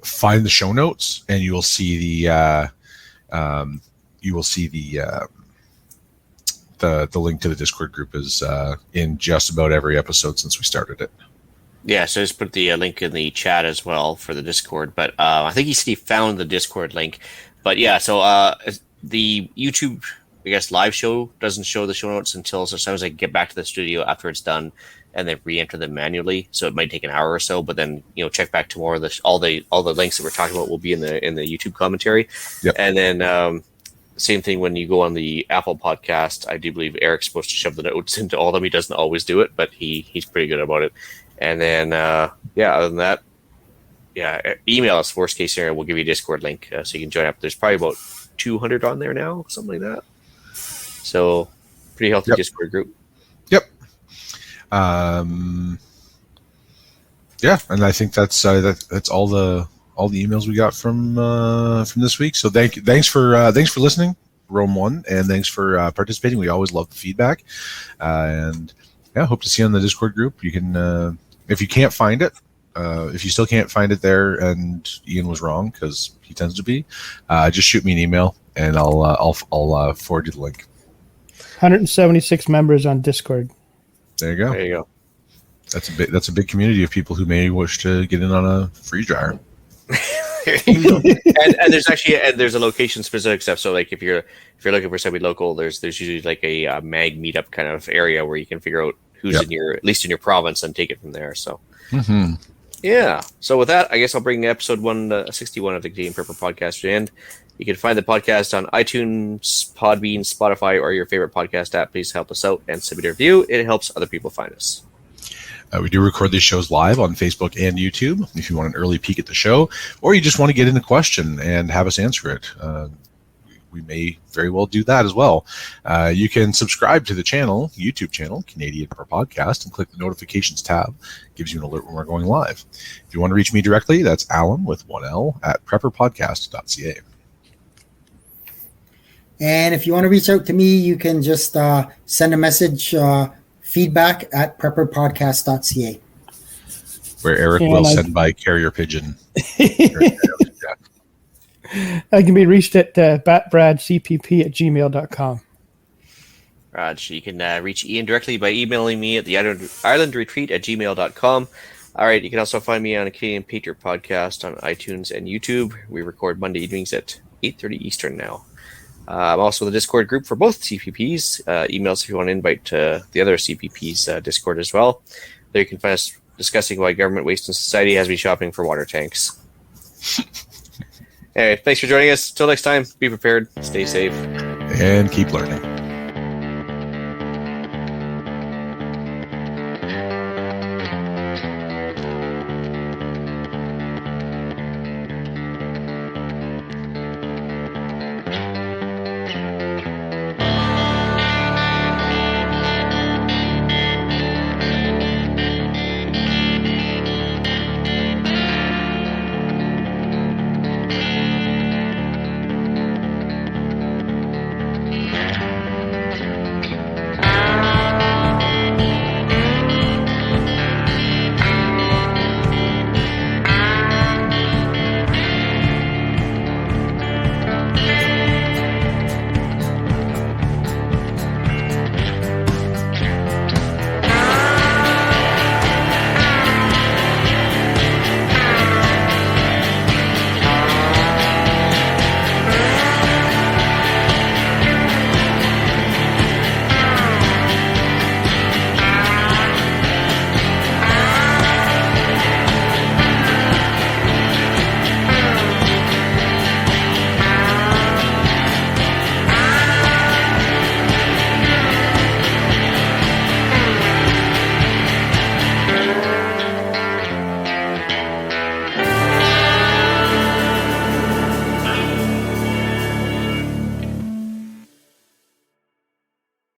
Find the show notes, and you will see the link to the Discord group is in just about every episode since we started it. Yeah, so just put the link in the chat as well for the Discord. But I think he said he found the Discord link. But yeah, so the YouTube, I guess, live show doesn't show the show notes until sometimes I get back to the studio after it's done and then re-enter them manually. So it might take an hour or so. But then check back tomorrow. All the links that we're talking about will be in the YouTube commentary. Yep. And then same thing when you go on the Apple podcast. I do believe Eric's supposed to shove the notes into all of them. He doesn't always do it, but he's pretty good about it. And then, other than that, email us, worst case scenario, we'll give you a Discord link so you can join up. There's probably about 200 on there now, something like that. So, pretty healthy Discord group. Yep. Yeah, and I think that's all the emails we got from this week. So thanks for listening, Rome 1, and thanks for participating. We always love the feedback, and hope to see you on the Discord group. You can. If you can't find it, if you still can't find it there, and Ian was wrong because he tends to be, just shoot me an email and I'll forward you the link. 176 members on Discord. There you go. There you go. That's a big community of people who may wish to get in on a freeze dryer. There you go. and there's a location specific stuff. So like if you're looking for somebody local, there's usually like a mag meetup kind of area where you can figure out who's at least in your province and take it from there. So yeah. So with that, I guess I'll bring episode 161 of the Canadian Prepper Podcast to an end. You can find the podcast on iTunes, Podbean, Spotify, or your favorite podcast app. Please help us out and submit a review. It helps other people find us. We do record these shows live on Facebook and YouTube if you want an early peek at the show, or you just want to get in a question and have us answer it. We may very well do that as well. You can subscribe to the YouTube channel, Canadian Prepper Podcast, and click the notifications tab. It gives you an alert when we're going live. If you want to reach me directly, that's Alan with 1L at prepperpodcast.ca. And if you want to reach out to me, you can just send a message, feedback at prepperpodcast.ca. Where Eric will send by carrier pigeon. I can be reached at batbradcpp@gmail.com. Raj, you can reach Ian directly by emailing me at the islandretreat@gmail.com. All right, you can also find me on a Canadian Patriot Podcast on iTunes and YouTube. We record Monday evenings at 8:30 Eastern now. I'm also in the Discord group for both CPPs. Emails if you want to invite to the other CPP's Discord as well. There you can find us discussing why government waste in society has me shopping for water tanks. Anyway, thanks for joining us. Till next time, be prepared, stay safe, and keep learning.